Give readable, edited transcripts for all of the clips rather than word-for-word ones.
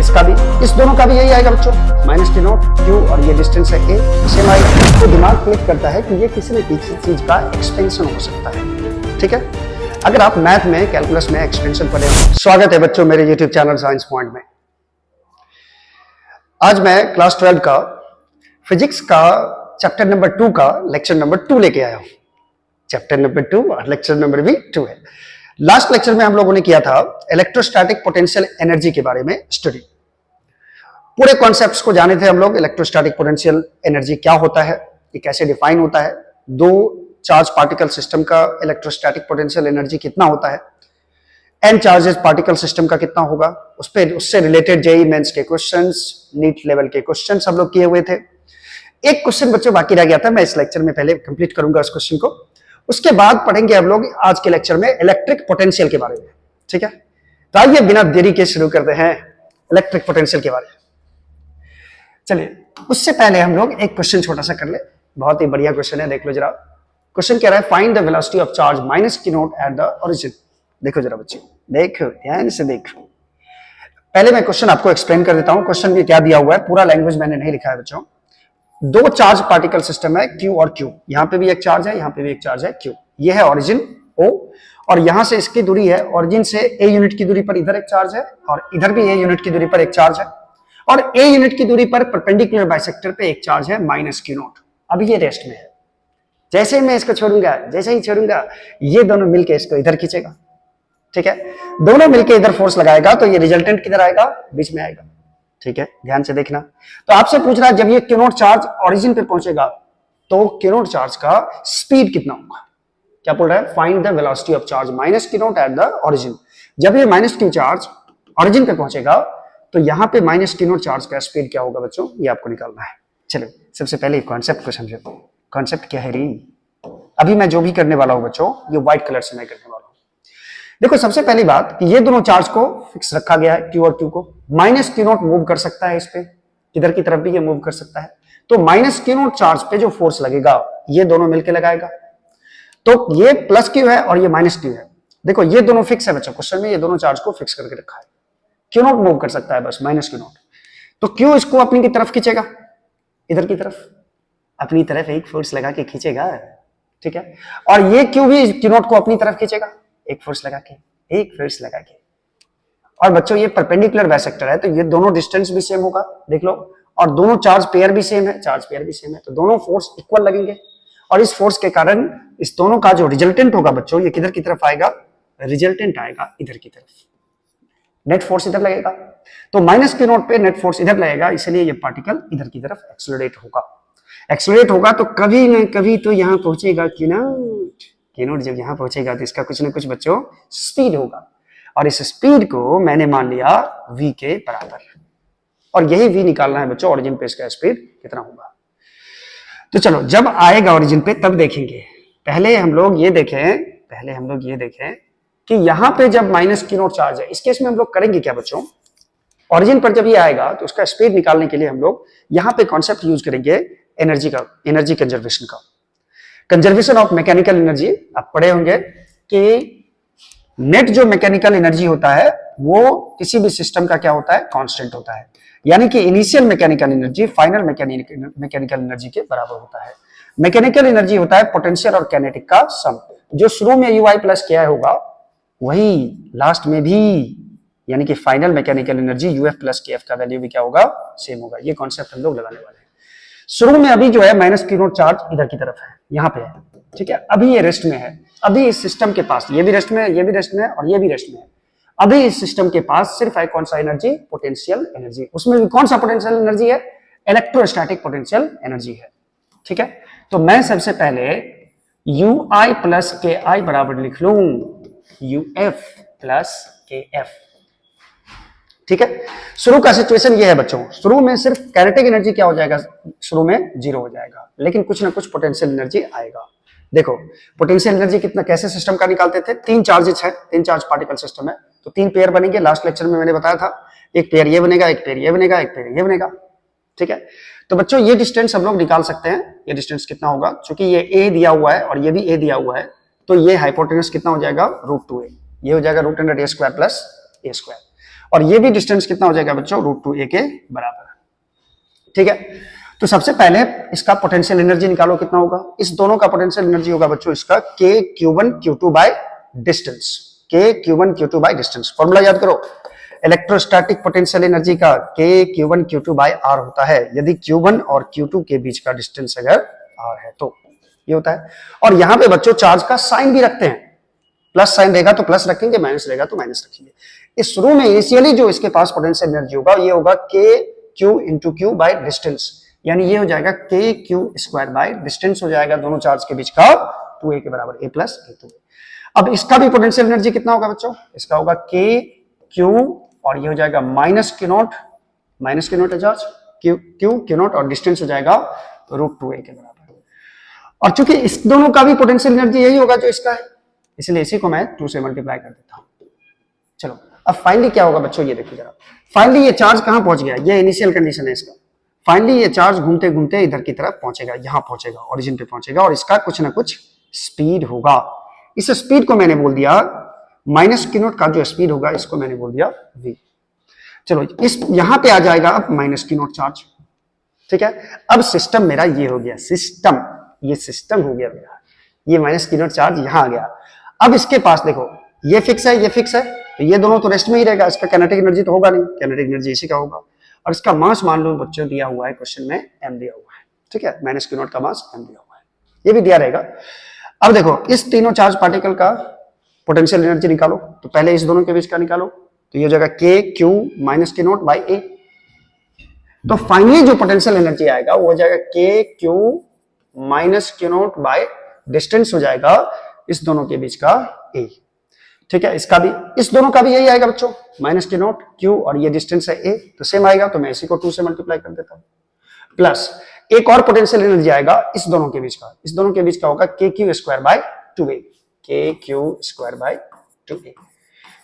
इसका भी, इस दोनों का भी यही आएगा बच्चों, माइनस टी नॉट क्यू, और ये डिस्टेंस है ए, सेम आएगा। तो दिमाग क्लिक करता है कि ये किसी न किसी चीज का एक्सपेंशन हो सकता है। ठीक है, अगर आप मैथ में, कैलकुलस में एक्सपेंशन पढ़े हो। स्वागत है बच्चों मेरे यूट्यूब चैनल साइंस पॉइंट में। आज मैं क्लास 12 का फिजिक्स का चैप्टर नंबर 2 का लेक्चर नंबर 2 लेके आया हूं। चैप्टर नंबर 2 और लेक्चर नंबर भी 2 है। लास्ट लेक्चर में हम लोगों ने किया था इलेक्ट्रोस्टैटिक पोटेंशियल एनर्जी के बारे में स्टडी। पूरे कॉन्सेप्ट्स को जाने थे हम लोग। इलेक्ट्रोस्टैटिक पोटेंशियल एनर्जी क्या होता है, ये कैसे डिफाइन होता है, दो चार्ज पार्टिकल सिस्टम का इलेक्ट्रोस्टैटिक पोटेंशियल एनर्जी कितना होता है, एन चार्जेस पार्टिकल सिस्टम का कितना होगा, उस पर उससे रिलेटेड जेईई मेंस के क्वेश्चंस, नीट लेवल के क्वेश्चंस हम लोग किए हुए थे। एक क्वेश्चन बच्चों बाकी रह गया था, मैं इस लेक्चर में पहले कंप्लीट करूंगा उस क्वेश्चन को। उसके बाद पढ़ेंगे हम लोग आज के लेक्चर में इलेक्ट्रिक पोटेंशियल के बारे में। ठीक है, तो आइए बिना देरी के शुरू करते हैं इलेक्ट्रिक पोटेंशियल के बारे में। चलिए, उससे पहले हम लोग एक क्वेश्चन छोटा सा कर ले। बहुत ही बढ़िया क्वेश्चन है, देख लो जरा। क्वेश्चन कह रहा है find the velocity of charge minus q not at the origin. देखो जरा बच्चों, देखो ध्यान से देखो। पहले मैं क्वेश्चन आपको एक्सप्लेन कर देता हूं। क्वेश्चन में क्या दिया हुआ है, पूरा लैंग्वेज मैंने नहीं लिखा है बच्चों। दो चार्ज पार्टिकल सिस्टम है Q और Q, यहां पे भी एक चार्ज है, यहां पे भी एक चार्ज है Q। ये है ओरिजिन O, और यहां से इसकी दूरी है, ओरिजिन से A यूनिट की दूरी पर इधर एक चार्ज है, और इधर भी A यूनिट की दूरी पर एक चार्ज है, और A यूनिट की दूरी पर परपेंडिकुलर बाइसेक्टर पे एक चार्ज है माइनस Q नॉट। अभी ये रेस्ट में है। जैसे ही मैं इसको छोड़ूंगा, जैसे ही छोड़ूंगा, ये दोनों मिलकर इसको इधर खींचेगा। ठीक है, दोनों मिलकर इधर फोर्स लगाएगा, तो ये रिजल्टेंट किधर आएगा, बीच में आएगा। ठीक है, ध्यान से देखना। तो आपसे पूछ रहा है जब ये Q नॉट चार्ज ओरिजिन पे पहुंचेगा तो Q नॉट चार्ज का स्पीड कितना होगा। क्या बोल रहा है, find the velocity of charge minus Q not at the origin. जब ये माइनस Q चार्ज ओरिजिन पे पहुंचेगा तो यहां पे माइनस Q नॉट चार्ज का स्पीड क्या होगा बच्चों, ये आपको निकालना है। चलो सबसे पहले कॉन्सेप्ट को समझो। कॉन्सेप्ट क्या है री, अभी मैं जो भी करने वाला हूं बच्चों, ये व्हाइट कलर से मैं करने वाला हूं। देखो सबसे पहली बात कि ये दोनों चार्ज को फिक्स रखा गया है, Q और Q को। माइनस Q नॉट मूव कर सकता है इस पे, इधर की तरफ भी ये मूव कर सकता है। तो माइनस Q नॉट चार्ज पे जो फोर्स लगेगा ये दोनों मिलकर लगाएगा। तो ये प्लस Q है और ये माइनस Q है। देखो ये दोनों फिक्स है बच्चों, क्वेश्चन में ये दोनों चार्ज को फिक्स करके रखा है। Q नॉट मूव कर सकता है बस, माइनस Q नॉट। तो Q इसको अपनी की तरफ खींचेगा, इधर की तरफ अपनी तरफ एक फोर्स लगा के खींचेगा। ठीक है, और ये Q भी Q नॉट को अपनी तरफ खींचेगा, एक फोर्स लगा के, एक फोर्स लगा के। और बच्चों ये परपेंडिकुलर बाइसेक्टर है, तो ये दोनों डिस्टेंस भी सेम होगा, देख लो। और दोनों चार्ज पेयर भी सेम है, चार्ज पेयर भी सेम है, तो दोनों फोर्स इक्वल लगेंगे। और इस फोर्स के कारण इस दोनों का जो रिजल्टेंट होगा बच्चों, ये किधर की तरफ आएगा, रिजल्टेंट आएगा इधर की तरफ। नेट फोर्स इधर लगेगा, तो माइनस Q नॉट पे नेट फोर्स इधर लगेगा, इसलिए ये पार्टिकल इधर की तरफ एक्सेलरेट होगा। एक्सेलरेट होगा तो कभी न कभी तो यहां पहुंचेगा Q नॉट जब यहां पहुंचेगा तो इसका कुछ ना कुछ बच्चों स्पीड होगा, और इस स्पीड को मैंने मान लिया v के बराबर, और यही v निकालना है बच्चों, ओरिजिन पे इसका स्पीड कितना होगा। तो चलो जब आएगा ओरिजिन पे तब देखेंगे। पहले हम लोग ये देखें कि यहां पे जब माइनस Q नॉट चार्ज है, इस केस में हम लोग करेंगे क्या बच्चों, ओरिजिन पर जब ये आएगा तो उसका स्पीड निकालने के लिए हम लोग यहां पे कॉन्सेप्ट यूज करेंगे एनर्जी का, एनर्जी कंजर्वेशन का, कंजर्वेशन ऑफ मैकेनिकल एनर्जी। आप पढ़े होंगे कि नेट जो मैकेनिकल एनर्जी होता है वो किसी भी सिस्टम का क्या होता है, कांस्टेंट होता है। यानी कि initial mechanical energy final mechanical energy के बराबर होता है। मैकेनिकल एनर्जी होता है पोटेंशियल और काइनेटिक का सम। जो शुरू में ui प्लस KI होगा वही लास्ट में भी, यानी कि final mechanical energy uf plus KF का वैल्यू भी क्या होगा, सेम होगा। ये कॉन्सेप्ट हम लोग लगाने वाले हैं। शुरू में अभी जो है माइनस Q नॉट चार्ज इधर की तरफ है, यहां पे है। ठीक है, अभी ये रेस्ट में है। अभी इस सिस्टम के पास ये भी रेस्ट में है, ये भी रेस्ट में है, और ये भी रेस्ट में है। अभी इस सिस्टम के पास सिर्फ है कौन सा एनर्जी, पोटेंशियल एनर्जी। उसमें भी कौन सा पोटेंशियल एनर्जी है, इलेक्ट्रोस्टैटिक पोटेंशियल एनर्जी है। ठीक है, तो मैं सबसे पहले ui प्लस KI बराबर लिख लूं uf प्लस KF। ठीक है, शुरू का सिचुएशन ये है बच्चों, शुरू में सिर्फ काइनेटिक एनर्जी क्या हो जाएगा, शुरू में 0 हो जाएगा, लेकिन कुछ ना कुछ पोटेंशियल एनर्जी आएगा। देखो पोटेंशियल एनर्जी कितना, कैसे सिस्टम का निकालते थे, 3 चार्जेस है, 3 चार्ज पार्टिकल सिस्टम है, तो 3 पेयर बनेंगे। लास्ट लेक्चर में मैंने बताया था, एक पेयर ये बनेगा, एक पेयर ये बनेगा, एक पेयर ये बनेगा। ठीक है, तो बच्चों ये डिस्टेंस हम लोग निकाल सकते हैं। ये डिस्टेंस कितना होगा, क्योंकि ये a दिया हुआ है और ये भी a दिया हुआ है, तो ये हाइपोटेनस कितना हो जाएगा, √2a। ये हो जाएगा √a² प्लस a²। और ये भी डिस्टेंस कितना हो जाएगा बच्चों, √2a के बराबर। ठीक है, तो सबसे पहले इसका पोटेंशियल एनर्जी निकालो, कितना होगा, इस दोनों का पोटेंशियल एनर्जी होगा बच्चों इसका K(q1q2) by distance, K(q1q2) by distance. Formula याद करो, इलेक्ट्रोस्टैटिक पोटेंशियल एनर्जी का K(q1q2) बाय r होता है यदि q1 और q2 के बीच का डिस्टेंस अगर r है तो ये होता है। और यहां पे बच्चों चार्ज का साइन भी रखते हैं, प्लस साइन रहेगा तो प्लस रखेंगे, माइनस रहेगा तो माइनस रखेंगे। इस शुरू में इनिशियली जो इसके पास पोटेंशियल एनर्जी होगा ये होगा K(q)(q) बाय डिस्टेंस, यानी ये हो जाएगा K(q)² बाय डिस्टेंस हो जाएगा दोनों चार्ज के बीच का 2a के बराबर, a प्लस a2। अब इसका भी पोटेंशियल एनर्जी कितना होगा बच्चों, इसका होगा K(q) और ये हो जाएगा -q0, -q0 है चार्ज, q0 और डिस्टेंस हो जाएगा √2a के बराबर। और चूंकि इस दोनों का भी पोटेंशियल एनर्जी यही होगा जो इसका है, इसलिए इसी को मैं 2 से मल्टीप्लाई कर देता हूं। चलो अब फाइनली क्या होगा बच्चों, ये देखिए जरा, फाइनली ये चार्ज कहां पहुंच गया, ये इनिशियल कंडीशन है इसका। फाइनली ये चार्ज घूमते घूमते इधर की तरफ पहुंचेगा, यहां पहुंचेगा, ओरिजिन पे पहुंचेगा और इसका कुछ ना कुछ स्पीड होगा। इस स्पीड को मैंने बोल दिया -q0 का जो स्पीड होगा इसको मैंने बोल दिया v। चलो इस यहां पे आ जाएगा अब -q0 चार्ज। ठीक है, अब सिस्टम मेरा ये हो गया, सिस्टम, ये सिस्टम हो गया मेरा, ये -q0 चार्ज यहां आ गया। अब इसके पास देखो ये फिक्स है, ये फिक्स है, तो ये दोनों तो रेस्ट में ही रहेगा, इसका काइनेटिक एनर्जी तो होगा नहीं, काइनेटिक एनर्जी इसी का होगा। और इसका मास मान लो बच्चों दिया हुआ है क्वेश्चन में, m दिया हुआ है। ठीक है, -q0 का मास m दिया हुआ है, ये भी दिया रहेगा। अब देखो इस तीनों चार्ज पार्टिकल का पोटेंशियल एनर्जी निकालो, तो पहले इस दोनों के बीच का निकालो, तो ये हो जाएगा K(q) -q0 बाय a। तो फाइनली जो पोटेंशियल एनर्जी आएगा वो हो जाएगा K(q) -q0 बाय डिस्टेंस हो जाएगा इस दोनों के बीच का a। ठीक है, इसका भी, इस दोनों का भी यही आएगा बच्चों, -q0 q और ये डिस्टेंस है a, तो सेम आएगा, तो मैं इसी को 2 से मल्टीप्लाई कर देता हूं। प्लस एक और पोटेंशियल एनर्जी आएगा इस दोनों के बीच का, इस दोनों के बीच का होगा K(q)² bye 2a, K(q)² bye 2a।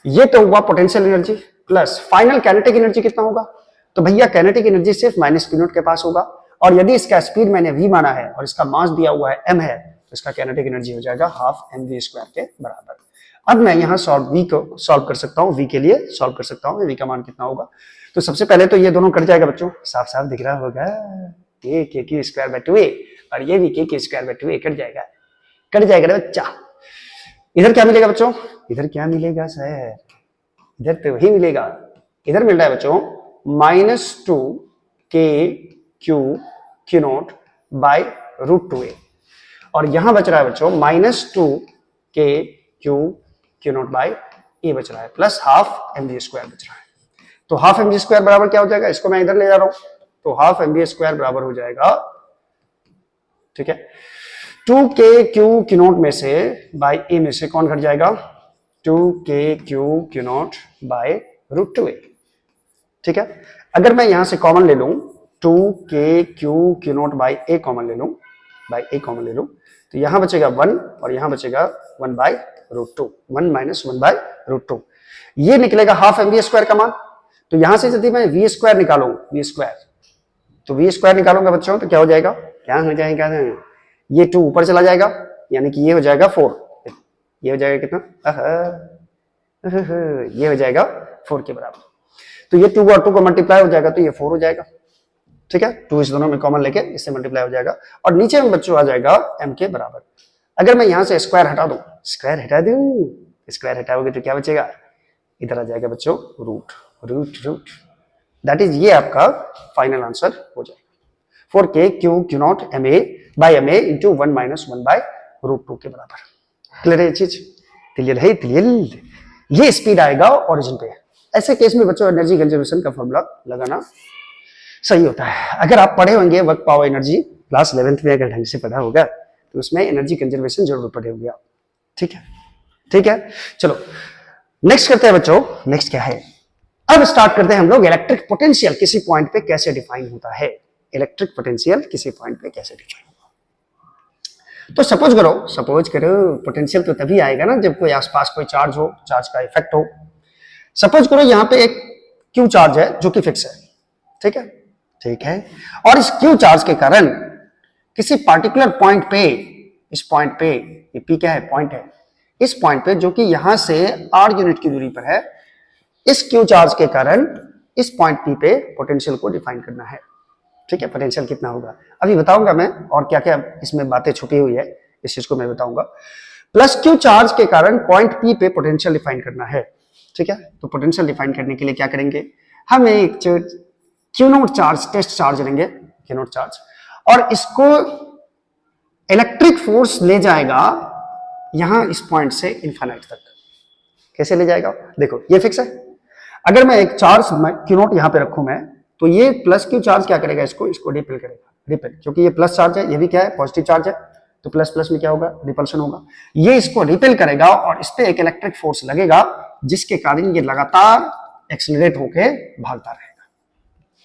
ये तो हुआ potential energy. Plus final kinetic energy कितना होगा, तो भैया काइनेटिक एनर्जी सिर्फ -q0 के पास होगा, और यदि इसका स्पीड मैंने v माना है और इसका मास दिया हुआ है m है, तो इसका काइनेटिक एनर्जी हो जाएगा ½ mv² के बराबर। अब मैं यहाँ v को सॉल्व कर सकता हूँ, v के लिए सॉल्व कर सकता हूँ, v का मान कितना होगा। तो सबसे पहले तो ये दोनों कट जाएगा बच्चों, साफ साफ दिख रहा होगा, ये K(q)² 2a और ये भी K(q)² 2a कट जाएगा, कट जाएगा बच्चा। इधर क्या मिलेगा बच्चों, इधर क्या मिलेगा सर, इधर तो वही मिलेगा, इधर मिल रहा है बच्चों -2K(q)(q0 बाय √2a, और यहां बच रहा है बच्चों -2K(q)(q0 बाय a बच रहा है, प्लस ½ mv² बच रहा है। तो ½ mv² बराबर क्या हो जाएगा, इसको मैं इधर ले जा रहा हूं, तो ½ mv² बराबर हो जाएगा, ठीक है, 2K(q)(q0 में से बाय a में से कौन घट जाएगा, 2K(q)(q0 बाय √2a। ठीक है, अगर मैं यहां से कॉमन ले लूं 2K(q)(q0 बाय a कॉमन ले लूं, बाय a कॉमन ले लूं, तो यहां बचेगा 1 और यहां बचेगा 1 बाय √2, 1 - 1 बाय √2, ये निकलेगा ½ mv² का मान। तो यहां से यदि मैं v² निकालूं, v², तो v² निकालूंगा बच्चों तो क्या हो जाएगा, क्या हो जाएगा, ये 2 ऊपर चला जाएगा, यानी कि ये हो जाएगा 4, ये हो जाएगा कितना, ये हो जाएगा 4 के बराबर। तो ये 2 और 2 को मल्टीप्लाई हो जाएगा तो ये 4 हो जाएगा। ठीक है, 2 इस दोनों में कॉमन लेके इससे मल्टीप्लाई हो जाएगा, और नीचे में बच्चों आ जाएगा m के बराबर। अगर मैं यहां से स्क्वायर हटा दूं, स्क्वायर हटा दूं, स्क्वायर हटाओगे तो क्या बचेगा, इधर आ जाएगा बच्चों रूट, दैट इज ये आपका फाइनल आंसर हो जाएगा 4K(q)(q0 ma by ma into 1 - 1 by √2 के बराबर। क्लियर है चीज, क्लियर है, क्लियर। ये स्पीड आएगा ओरिजिन पे। ऐसे केस में बच्चों एनर्जी कंजर्वेशन का फॉर्मूला लगाना सही होता है। अगर आप पढ़े होंगे work power energy class 11th में, अगर ढंग से पढ़ा होगा तो उसमें एनर्जी कंजर्वेशन जरूर पढ़े होंगे आप। ठीक है, ठीक है, चलो नेक्स्ट करते हैं बच्चों। नेक्स्ट क्या है, अब स्टार्ट करते हैं हम लोग इलेक्ट्रिक पोटेंशियल किसी पॉइंट पे कैसे डिफाइन होता है। इलेक्ट्रिक पोटेंशियल किसी पॉइंट पे कैसे डिफाइन होगा, तो सपोज करो पोटेंशियल तो तभी आएगा ना जब कोई आसपास कोई चार्ज हो, चार्ज का इफेक्ट हो। सपोज करो यहाँ पे एक क्यू चार्ज है जो कि फिक्स है, ठीक है, ठीक है, और इस क्यू चार्ज के कारण किसी पार्टिकुलर पॉइंट पे, इस पॉइंट पे, ये पी क्या है, पॉइंट है, इस पॉइंट पे जो कि यहां से r यूनिट की दूरी पर है, इस क्यू चार्ज के कारण इस पॉइंट पी पे पोटेंशियल को डिफाइन करना है। ठीक है, पोटेंशियल कितना होगा अभी बताऊंगा मैं, और क्या क्या इसमें बातें छुपी हुई है इस चीज को मैं बताऊंगा। प्लस क्यू चार्ज के कारण पॉइंट पी पे पोटेंशियल डिफाइन करना है। ठीक है, तो पोटेंशियल डिफाइन करने के लिए क्या करेंगे, हम एक q naught charge, test charge लेंगे क्यू नोट चार्ज, और इसको इलेक्ट्रिक फोर्स ले जाएगा यहां इस पॉइंट से इनफाइनाइट तक। कैसे ले जाएगा, देखो ये फिक्स है। अगर मैं एक चार्ज क्यू नोट यहां पे रखूं मैं, तो ये प्लस क्यू चार्ज क्या करेगा, इसको रिपेल करेगा, रिपेल, क्योंकि ये प्लस चार्ज है, ये भी क्या है, पॉजिटिव चार्ज है, तो प्लस प्लस में क्या होगा, रिपल्शन होगा। ये इसको रिपेल करेगा और इस पे एक इलेक्ट्रिक फोर्स लगेगा जिसके कारण ये लगातार एक्सीलरेट होके भागता रहेगा।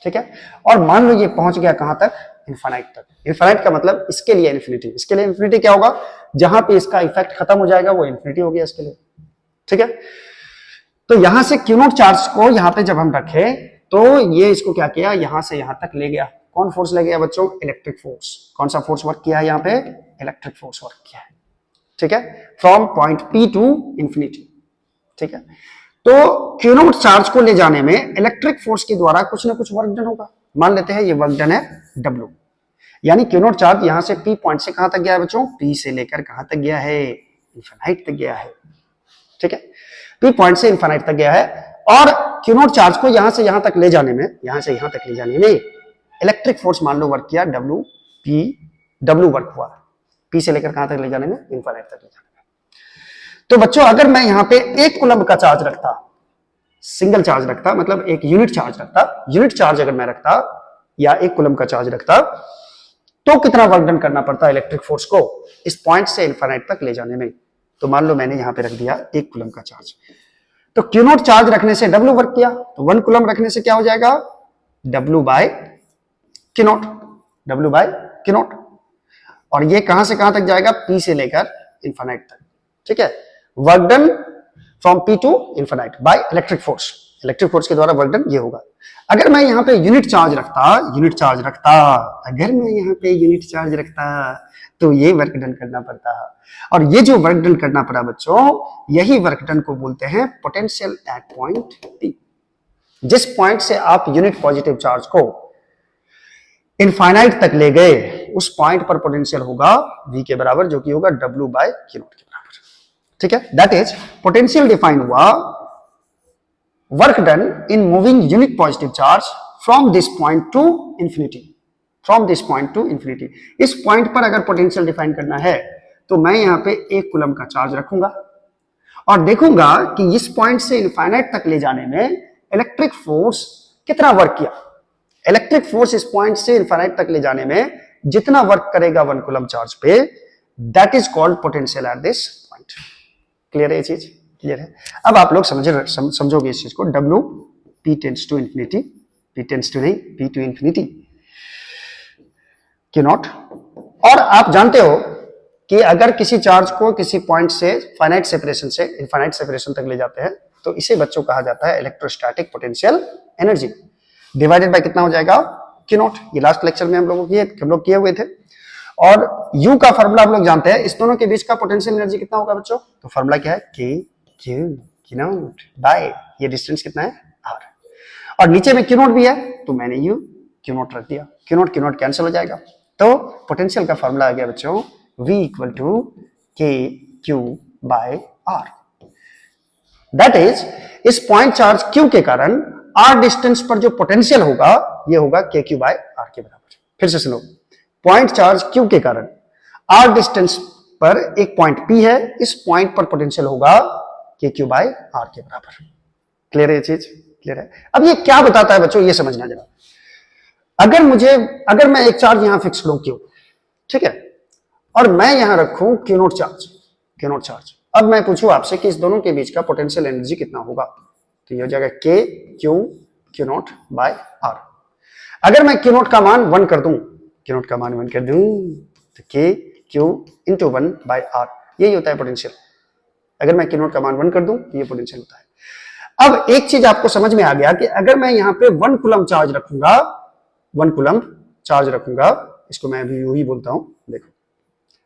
ठीक है, और मान लो ये पहुंच गया कहां तक, इनफाइनाइट तक। इनफाइनाइट का मतलब इसके लिए इन्फिनिटी, इसके लिए इन्फिनिटी क्या होगा, जहां पे इसका इफेक्ट खत्म हो जाएगा वो इन्फिनिटी हो गया इसके लिए। ठीक है, तो यहां से क्यू नोट चार्ज को यहां पे जब हम रखे तो ये इसको क्या किया, यहां से यहां तक ले गया। कौन फोर्स ले गया बच्चों, इलेक्ट्रिक फोर्स। कौन सा फोर्स वर्क किया है यहाँ पे, इलेक्ट्रिक फोर्स वर्क किया है। ठीक है, from point P to infinity. ठीक है, तो क्यू नोट चार्ज को ले जाने में इलेक्ट्रिक फोर्स के द्वारा कुछ ना कुछ वर्क डन होगा। मान लेते हैं ये वर्क डन है W, यानी क्यू नोट चार्ज यहां से P पॉइंट से कहां तक गया है बच्चों, P से लेकर कहां तक गया है, इनफिनाइट तक गया है। ठीक है, P पॉइंट से इनफिनाइट तक गया है, और क्यू नोट चार्ज को यहां से यहां तक ले जाने में, यहां से यहां तक ले जाने में इलेक्ट्रिक फोर्स मान लो वर्क किया W वर्क हुआ, P से लेकर कहां तक ले जाने में, इनफिनाइट तक ले जाने में। तो बच्चों अगर मैं यहां पे 1 कूलम्ब का चार्ज रखता, सिंगल चार्ज रखता, मतलब एक यूनिट चार्ज रखता, यूनिट चार्ज अगर मैं रखता या 1 कूलम्ब का चार्ज रखता, तो कितना वर्क डन करना पड़ता इलेक्ट्रिक फोर्स को इस पॉइंट से इनफिनाइट तक ले जाने में। तो मान लो मैंने यहां पे रख दिया 1 कूलम्ब का चार्ज, तो क्यू नोट चार्ज रखने से W वर्क किया, तो 1 कूलम्ब रखने से क्या हो जाएगा, W by q naught, W by q naught. और ये कहां से कहां तक जाएगा, P से लेकर इनफिनाइट तक। ठीक है, work done from P to infinite by electric force, electric force के द्वारा वर्क डन ये होगा। अगर मैं यहां पे यूनिट चार्ज रखता, अगर मैं यहां पे यूनिट चार्ज रखता तो ये वर्क डन करना पड़ता, और ये जो वर्क डन करना पड़ा बच्चों, यही वर्क डन को बोलते हैं पोटेंशियल एट पॉइंट P। जिस पॉइंट से आप यूनिट पॉजिटिव चार्ज को इनफाइनाइट तक ले गए, उस पॉइंट पर पोटेंशियल होगा V के बराबर, जो कि होगा W बाय क्यू नोट के बराबर। ठीक है, दैट इज पोटेंशियल डिफाइन हुआ work done in moving unit positive charge from this point two infinity, from this point two infinity. इस पॉइंट पर अगर पोटेंशियल डिफाइन करना है तो मैं यहां पे 1 कूलम्ब का चार्ज रखूंगा और देखूंगा कि इस पॉइंट से इनफाइनाइट तक ले जाने में इलेक्ट्रिक फोर्स कितना वर्क किया। इलेक्ट्रिक फोर्स इस पॉइंट से इनफाइनाइट तक ले जाने में जितना वर्क करेगा 1 कूलम्ब चार्ज पे, that is called potential at this point. Clear है ये चीज, क्लियर है। अब आप लोग समझोगे इस चीज को, W P tends to infinity, P tends to नहीं, P to infinity q naught. और आप जानते हो कि अगर किसी चार्ज को किसी पॉइंट से फाइनाइट सेपरेशन से इनफाइनाइट सेपरेशन तक ले जाते हैं तो इसे बच्चों कहा जाता है electrostatic potential energy, divided by कितना हो जाएगा, क्यू नॉट। ये लास्ट लेक्चर में हम लोग किए हुए थे। और U का फॉर्मूला हम लोग जानते हैं, इस दोनों के बीच का पोटेंशियल एनर्जी कितना होगा बच्चों, तो फॉर्मूला क्या है, क्यू नॉट बाय ये डिस्टेंस कितना है, R। और नीचे में क्यू नॉट भी है तो मैंने U क्यू नॉट रख दिया, क्यू नॉट कैंसिल हो जाएगा। तो पोटेंशियल का फॉर्मूला आ गया बच्चों V equal to k q by R। That is इस पॉइंट चार्ज Q के कारण R डिस्टेंस पर जो पोटेंशियल होगा ये होगा के क्यू बाय R के बराबर। फिर से सुनो, पॉइंट चार्ज Q के कारण R डिस्टेंस पर एक पॉइंट P है, इस पॉइंट पर पोटेंशियल होगा के क्यू बाय R के बराबर। क्लियर है ये चीज, क्लियर है। अब ये क्या बताता है बच्चों, ये समझना जरा। अगर मैं एक चार्ज यहां फिक्स करूं Q, ठीक है, और मैं यहां रखूं क्यू नोट चार्ज, अब मैं पूछूं आपसे कि इस दोनों के बीच का पोटेंशियल एनर्जी कितना होगा, तो ये हो जाएगा के क्यू नोट बाय R। अगर मैं क्यू नोट का मान 1 कर दूं, तो के क्यू इंटू 1 बाय R, यही होता है पोटेंशियल। अगर मैं क्यू नोट का मान 1 कर दूं तो ये पोटेंशियल होता है। अब एक चीज आपको समझ में आ गया कि अगर मैं यहां पे 1 कूलम्ब चार्ज रखूंगा, 1 कूलम्ब चार्ज रखूंगा, इसको मैं अभी यू ही बोलता हूं, देखो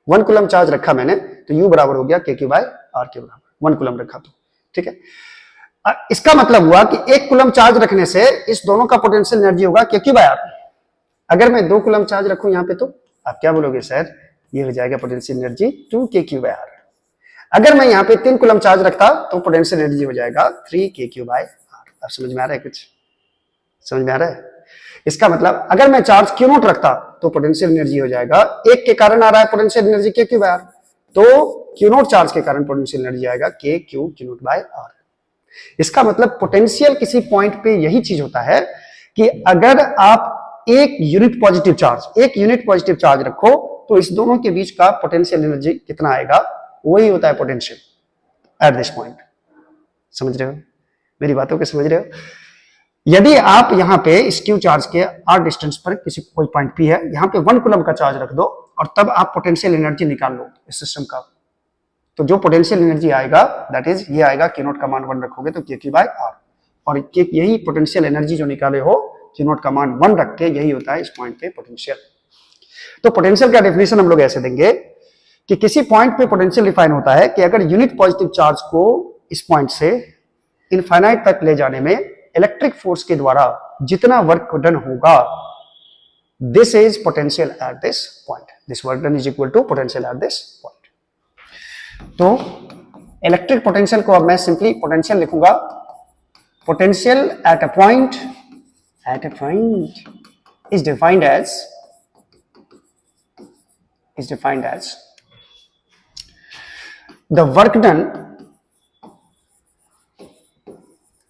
1 कूलम्ब चार्ज रखा मैंने तो U बराबर हो गया के क्यू बाय R के बराबर, 1 कूलम्ब रखा तो, ठीक है। इसका मतलब हुआ कि 1 कूलम चार्ज रखने से इस दोनों का पोटेंशियल एनर्जी होगा Q बाय आर। अगर मैं 2 कूलम चार्ज रखूं यहाँ पे तो आप क्या बोलोगे सर, ये हो जाएगा potential energy 2kq bye are. अगर मैं यहाँ पे 3 कूलम चार्ज रखता तो पोटेंशियल एनर्जी हो जाएगा 3kq बाय आर। अब समझ में आ रहा है, कुछ समझ में आ रहा है? इसका मतलब अगर मैं चार्ज Q नोट रखता तो पोटेंशियल एनर्जी हो जाएगा, 1 के कारण आ रहा है potential energy kq by r, तो Q नोट चार्ज के कारण पोटेंशियल एनर्जी आएगा kq q naught by r. इसका मतलब पोटेंशियल किसी पॉइंट पे यही चीज होता है कि अगर आप एक यूनिट पॉजिटिव चार्ज रखो तो इस दोनों के बीच का पोटेंशियल एनर्जी कितना आएगा, वही होता है पोटेंशियल एट दिस पॉइंट। समझ रहे हो मेरी बातों को, समझ रहे हो? यदि आप यहां पे इस क्यू चार्ज के आर डिस्टेंस पर किसी कोई पॉइंट पी है, यहां पे 1 कूलम का चार्ज रख दो और तब आप पोटेंशियल एनर्जी निकाल लो इस सिस्टम का, तो जो पोटेंशियल एनर्जी आएगा दैट इज ये आएगा Q नोट का मान 1 रखोगे तो kq बाय आर, और यही पोटेंशियल एनर्जी जो निकाले हो Q नोट का मान 1 रख के, यही होता है इस पॉइंट पे पोटेंशियल। तो पोटेंशियल का डेफिनेशन हम लोग ऐसे देंगे कि किसी पॉइंट पे पोटेंशियल डिफाइन होता है कि अगर यूनिट पॉजिटिव चार्ज को इस पॉइंट से इनफाइनाइट तक ले जाने में इलेक्ट्रिक फोर्स के द्वारा जितना वर्क डन होगा, this is potential at this point, this work done is equal to potential at this point. तो इलेक्ट्रिक पोटेंशियल को अब मैं सिंपली पोटेंशियल लिखूंगा, potential at a point is defined as the work done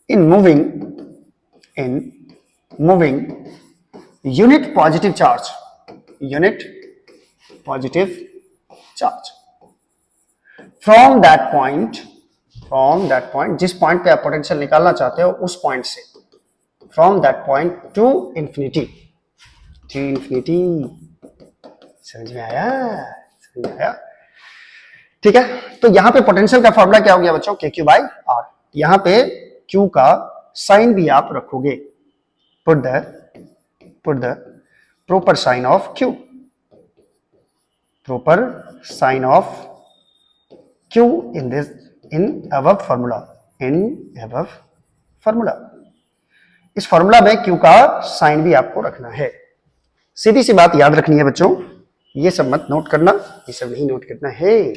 in moving unit positive charge from that point जिस point पे आप potential निकालना चाहते हो उस पॉइंट से, from that point to infinity। समझ में आया? ठीक है, तो यहां पे पोटेंशियल का फॉर्मूला क्या हो गया बच्चों, kq बाय आर। यहां पे q का साइन भी आप रखोगे, put the proper sign of q, in above formula। इस फॉर्मूला में Q का साइन भी आपको रखना है। सीधी सी बात याद रखनी है बच्चों, ये सब मत नोट करना, ये सब नहीं नोट करना है,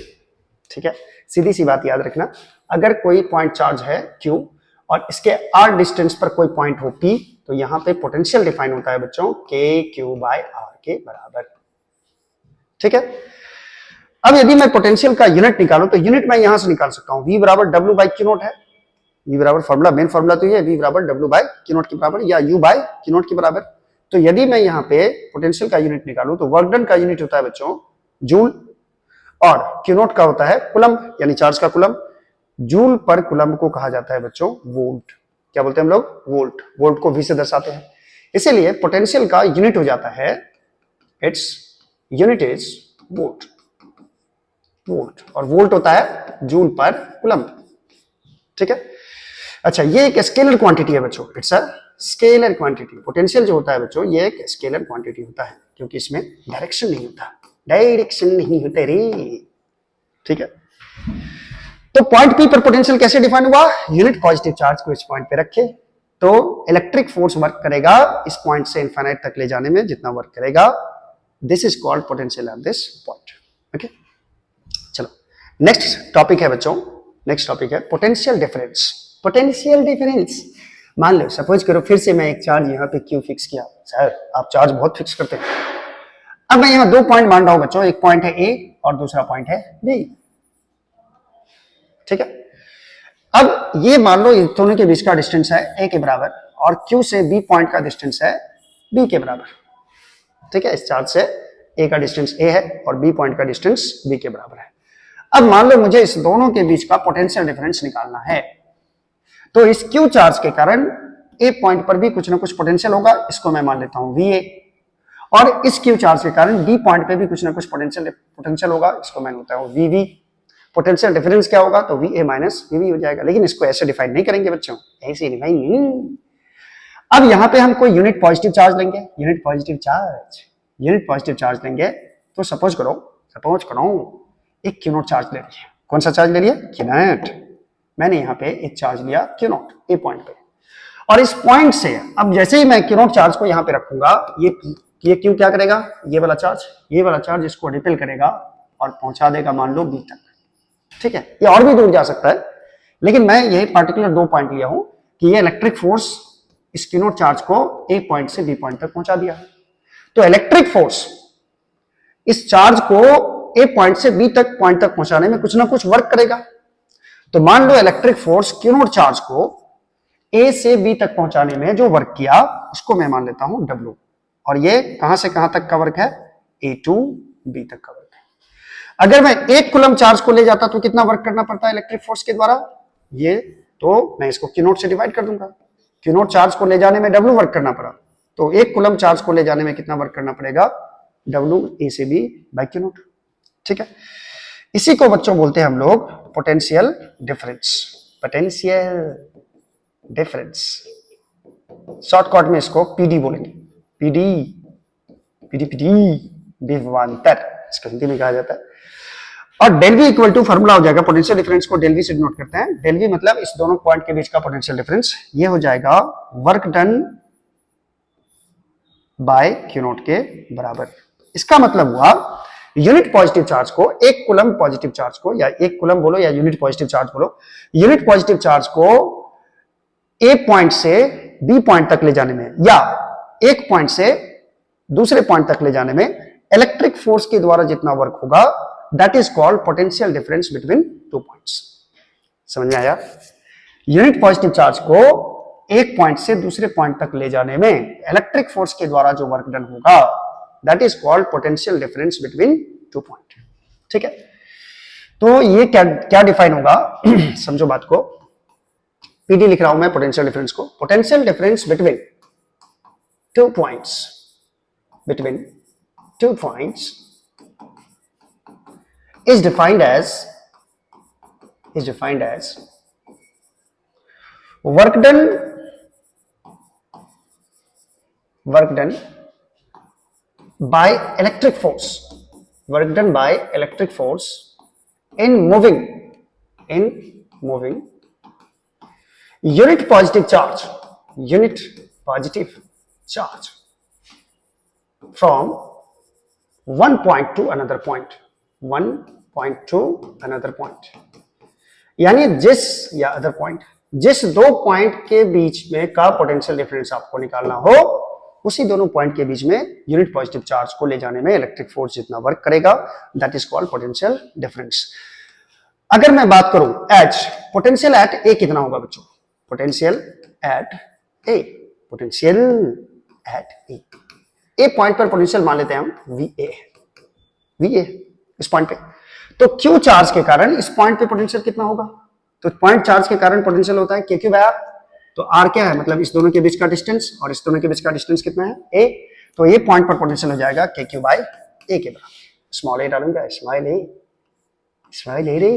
ठीक है? सीधी सी बात याद रखना, अगर कोई पॉइंट चार्ज है Q और इसके R डिस्टेंस पर कोई पॉइंट हो P, तो यहां पे पोटेंशियल डिफाइन होता है बच्चों kq बाय आर के बराबर, ठीक है? अब यदि मैं पोटेंशियल का यूनिट निकालूं तो यूनिट मैं यहां से निकाल सकता हूं, V बराबर W बाय Q नोट है, V बराबर फॉर्मूला, मेन फॉर्मूला तो ये V बराबर W बाय Q नोट के बराबर या U बाय Q नोट के बराबर। तो यदि मैं यहाँ पे पोटेंशियल का यूनिट निकालूं तो वर्क डन का यूनिट होता है बच्चों जूल, और Q नोट का होता है कुलम, यानी चार्ज का कुलम। जूल पर कुलम को कहा जाता है बच्चों वोल्ट। क्या बोलते हैं हम लोग, वोल्ट। वोल्ट को V से दर्शाते हैं, इसीलिए पोटेंशियल का यूनिट हो जाता है, इट्स यूनिट इज वोल्ट, और वोल्ट होता है जूल पर कुलम, ठीक है? अच्छा, ये एक स्केलर क्वांटिटी है बच्चों, it's a scalar quantity. Potential जो होता है बच्चों ये एक स्केलर क्वांटिटी होता है, क्योंकि इसमें डायरेक्शन नहीं होता रे, ठीक है? तो पॉइंट P पर पोटेंशियल कैसे डिफाइन हुआ, यूनिट पॉजिटिव चार्ज को इस पॉइंट पे रखे तो इलेक्ट्रिक फोर्स वर्क करेगा इस पॉइंट से इनफाइनाइट तक ले जाने में, जितना वर्क करेगा, this is called potential at this point. Okay, चलो नेक्स्ट टॉपिक है बच्चों, नेक्स्ट टॉपिक है पोटेंशियल डिफरेंस। मान लो, सपोज करो फिर से मैं एक चार्ज यहाँ पे Q फिक्स किया। सर आप चार्ज बहुत फिक्स करते हैं। अब मैं यहाँ 2 पॉइंट मान रहा हूं बच्चों, एक पॉइंट है A और दूसरा पॉइंट है B, ठीक है? अब ये मान लो इन दोनों के बीच का डिस्टेंस है A के बराबर, और Q से B पॉइंट का डिस्टेंस है B के बराबर, ठीक है? इस चार्ज से A का डिस्टेंस A है और B पॉइंट का डिस्टेंस B के बराबर है। अब मान लो मुझे इस दोनों के बीच का पोटेंशियल डिफरेंस निकालना है, तो इस Q चार्ज के कारण A पॉइंट पर भी कुछ ना कुछ पोटेंशियल होगा, इसको मैं मान लेता हूं VA, और इस Q चार्ज के कारण B पॉइंट पे भी कुछ ना कुछ पोटेंशियल होगा, इसको मैं लेता हूं VV। पोटेंशियल डिफरेंस क्या होगा, तो VA माइनस VB हो जाएगा। लेकिन इसको ऐसे डिफाइन नहीं करेंगे बच्चों, ऐसे डिफाइन नहीं। अब यहां पे हम कोई यूनिट पॉजिटिव चार्ज लेंगे, यूनिट पॉजिटिव चार्ज लेंगे, तो सपोज करो एक Q नोट चार्ज ले लीजिए। कौन सा चार्ज ले लिया, Q नोट। मैंने यहाँ पे एक चार्ज लिया क्यू नॉट ए पॉइंट पे, और इस पॉइंट से अब जैसे ही मैं क्यू नॉट चार्ज को यहाँ पे रखूंगा, ये क्यू क्या करेगा, ये वाला चार्ज इसको रिपेल करेगा और पहुंचा देगा मान लो बी तक। ठीक है, ये और भी दूर जा सकता है, लेकिन मैं यही पार्टिकुलर 2 पॉइंट लिया हूं कि ये इलेक्ट्रिक फोर्स इस क्यू नॉट चार्ज को ए पॉइंट से बी पॉइंट तक पहुंचा दिया है। तो इलेक्ट्रिक फोर्स इस चार्ज को ए पॉइंट से बी तक पॉइंट तक पहुंचाने में कुछ ना कुछ वर्क करेगा। तो मान लो electric force Q naught charge को ए से बी तक पहुंचाने में जो वर्क किया उसको मैं मान लेता हूं W, और ये कहां से कहां तक का वर्क है, ए टू बी तक का वर्क है। अगर मैं 1 कूलम चार्ज को ले जाता तो कितना वर्क करना पड़ता है इलेक्ट्रिक फोर्स के द्वारा, ये तो मैं इसको क्यू नॉट से डिवाइड कर दूंगा। क्यू नॉट चार्ज को ले जाने में W वर्क करना पड़ा, तो 1 कूलम चार्ज को ले जाने में कितना वर्क करना पड़ेगा, W ए से बी बाई क्यू नॉट। ठीक है, इसी को बच्चों बोलते हैं हम लोग potential difference. Potential difference shortcut में इसको पीडी बोलेंगे, पीडी पीडी पीडी विभवांतर इसको हिंदी में कहा जाता है। और del V equal to formula हो जाएगा, पोटेंशियल डिफरेंस को डेल वी से डिनोट करते हैं। डेल वी मतलब इस दोनों पॉइंट के बीच का पोटेंशियल डिफरेंस, ये हो जाएगा work done bye Q not के बराबर। इसका मतलब हुआ यूनिट पॉजिटिव चार्ज को, 1 कूलम पॉजिटिव चार्ज को, या 1 कूलम बोलो या यूनिट पॉजिटिव चार्ज बोलो, यूनिट पॉजिटिव चार्ज को ए पॉइंट से बी पॉइंट तक ले जाने में या एक पॉइंट से दूसरे पॉइंट तक ले जाने में इलेक्ट्रिक फोर्स के द्वारा जितना वर्क होगा, that is called potential difference between 2 points. समझ में आया? यूनिट पॉजिटिव चार्ज को एक पॉइंट से दूसरे पॉइंट तक ले जाने में इलेक्ट्रिक फोर्स के द्वारा जो वर्क डन होगा, that is called potential difference between 2 point. ठीक है, तो ये क्या डिफाइन होगा समझो बात को। पीडी लिख रहा हूं मैं पोटेंशियल डिफरेंस को, potential difference between 2 points, between 2 points is defined as work done by electric force, in moving unit positive charge from one point to another point, यानी जिस 2 पॉइंट के बीच में का पोटेंशियल डिफरेंस आपको निकालना हो, उसी दोनों पॉइंट के बीच में यूनिट पॉजिटिव चार्ज को ले जाने में इलेक्ट्रिक फोर्स जितना वर्क करेगा, that is called potential difference. अगर मैं बात करूं H, पोटेंशियल एट ए कितना होगा बच्चों, पोटेंशियल एट ए पॉइंट पर पोटेंशियल मान लेते हैं हम VA इस पॉइंट पे। तो Q चार्ज के कारण इस पॉइंट पे पोटेंशियल कितना होगा, तो पॉइंट चार्ज के कारण पोटेंशियल होता है KQ बाय R। तो R क्या है, मतलब इस दोनों के बीच का डिस्टेंस, और इस दोनों के बीच का डिस्टेंस कितना है A। तो ये पॉइंट पर पोटेंशियल हो जाएगा KQ बाय A के बराबर। स्मॉल a डालूंगा, स्मॉल ए रे।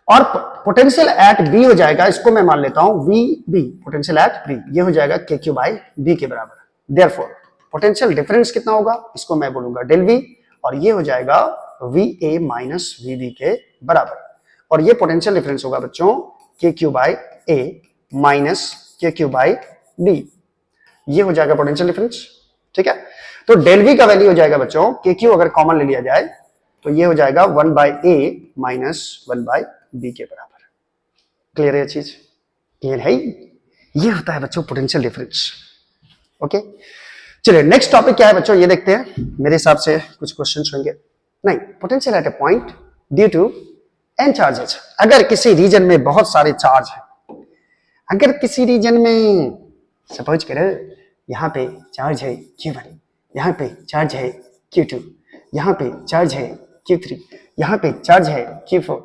और पोटेंशियल एट B हो जाएगा, इसको मैं मान लेता हूं VB, पोटेंशियल एट B, ये हो जाएगा KQ बाय B के बराबर। Therefore, पोटेंशियल डिफरेंस कितना होगा, इसको मैं बोलूंगा डेल V, और ये हो जाएगा VA माइनस VB के बराबर। और ये पोटेंशियल डिफरेंस होगा बच्चों KQ by A minus KQ by B, ये हो जाएगा पोटेंशियल डिफरेंस। ठीक है, तो डेल V का वैल्यू हो जाएगा बच्चों, KQ अगर कॉमन ले लिया जाए तो ये हो जाएगा 1 by A minus 1 by B के बराबर। क्लियर है चीज? क्लियर है? ये होता है बच्चों पोटेंशियल डिफरेंस। ओके, चलिए नेक्स्ट टॉपिक क्या है बच्चों, ये देखते हैं। मेरे हिसाब से कुछ क्वेश्चंस होंगे। नहीं, potential at a point due to n charges. अगर किसी रीजन में बहुत सारे चार्ज हैं, अगर किसी रीजन में सपोज करो यहाँ पे चार्ज है Q1, यहाँ पे चार्ज है Q2, यहाँ पे चार्ज है Q3, यहाँ पे चार्ज है Q4,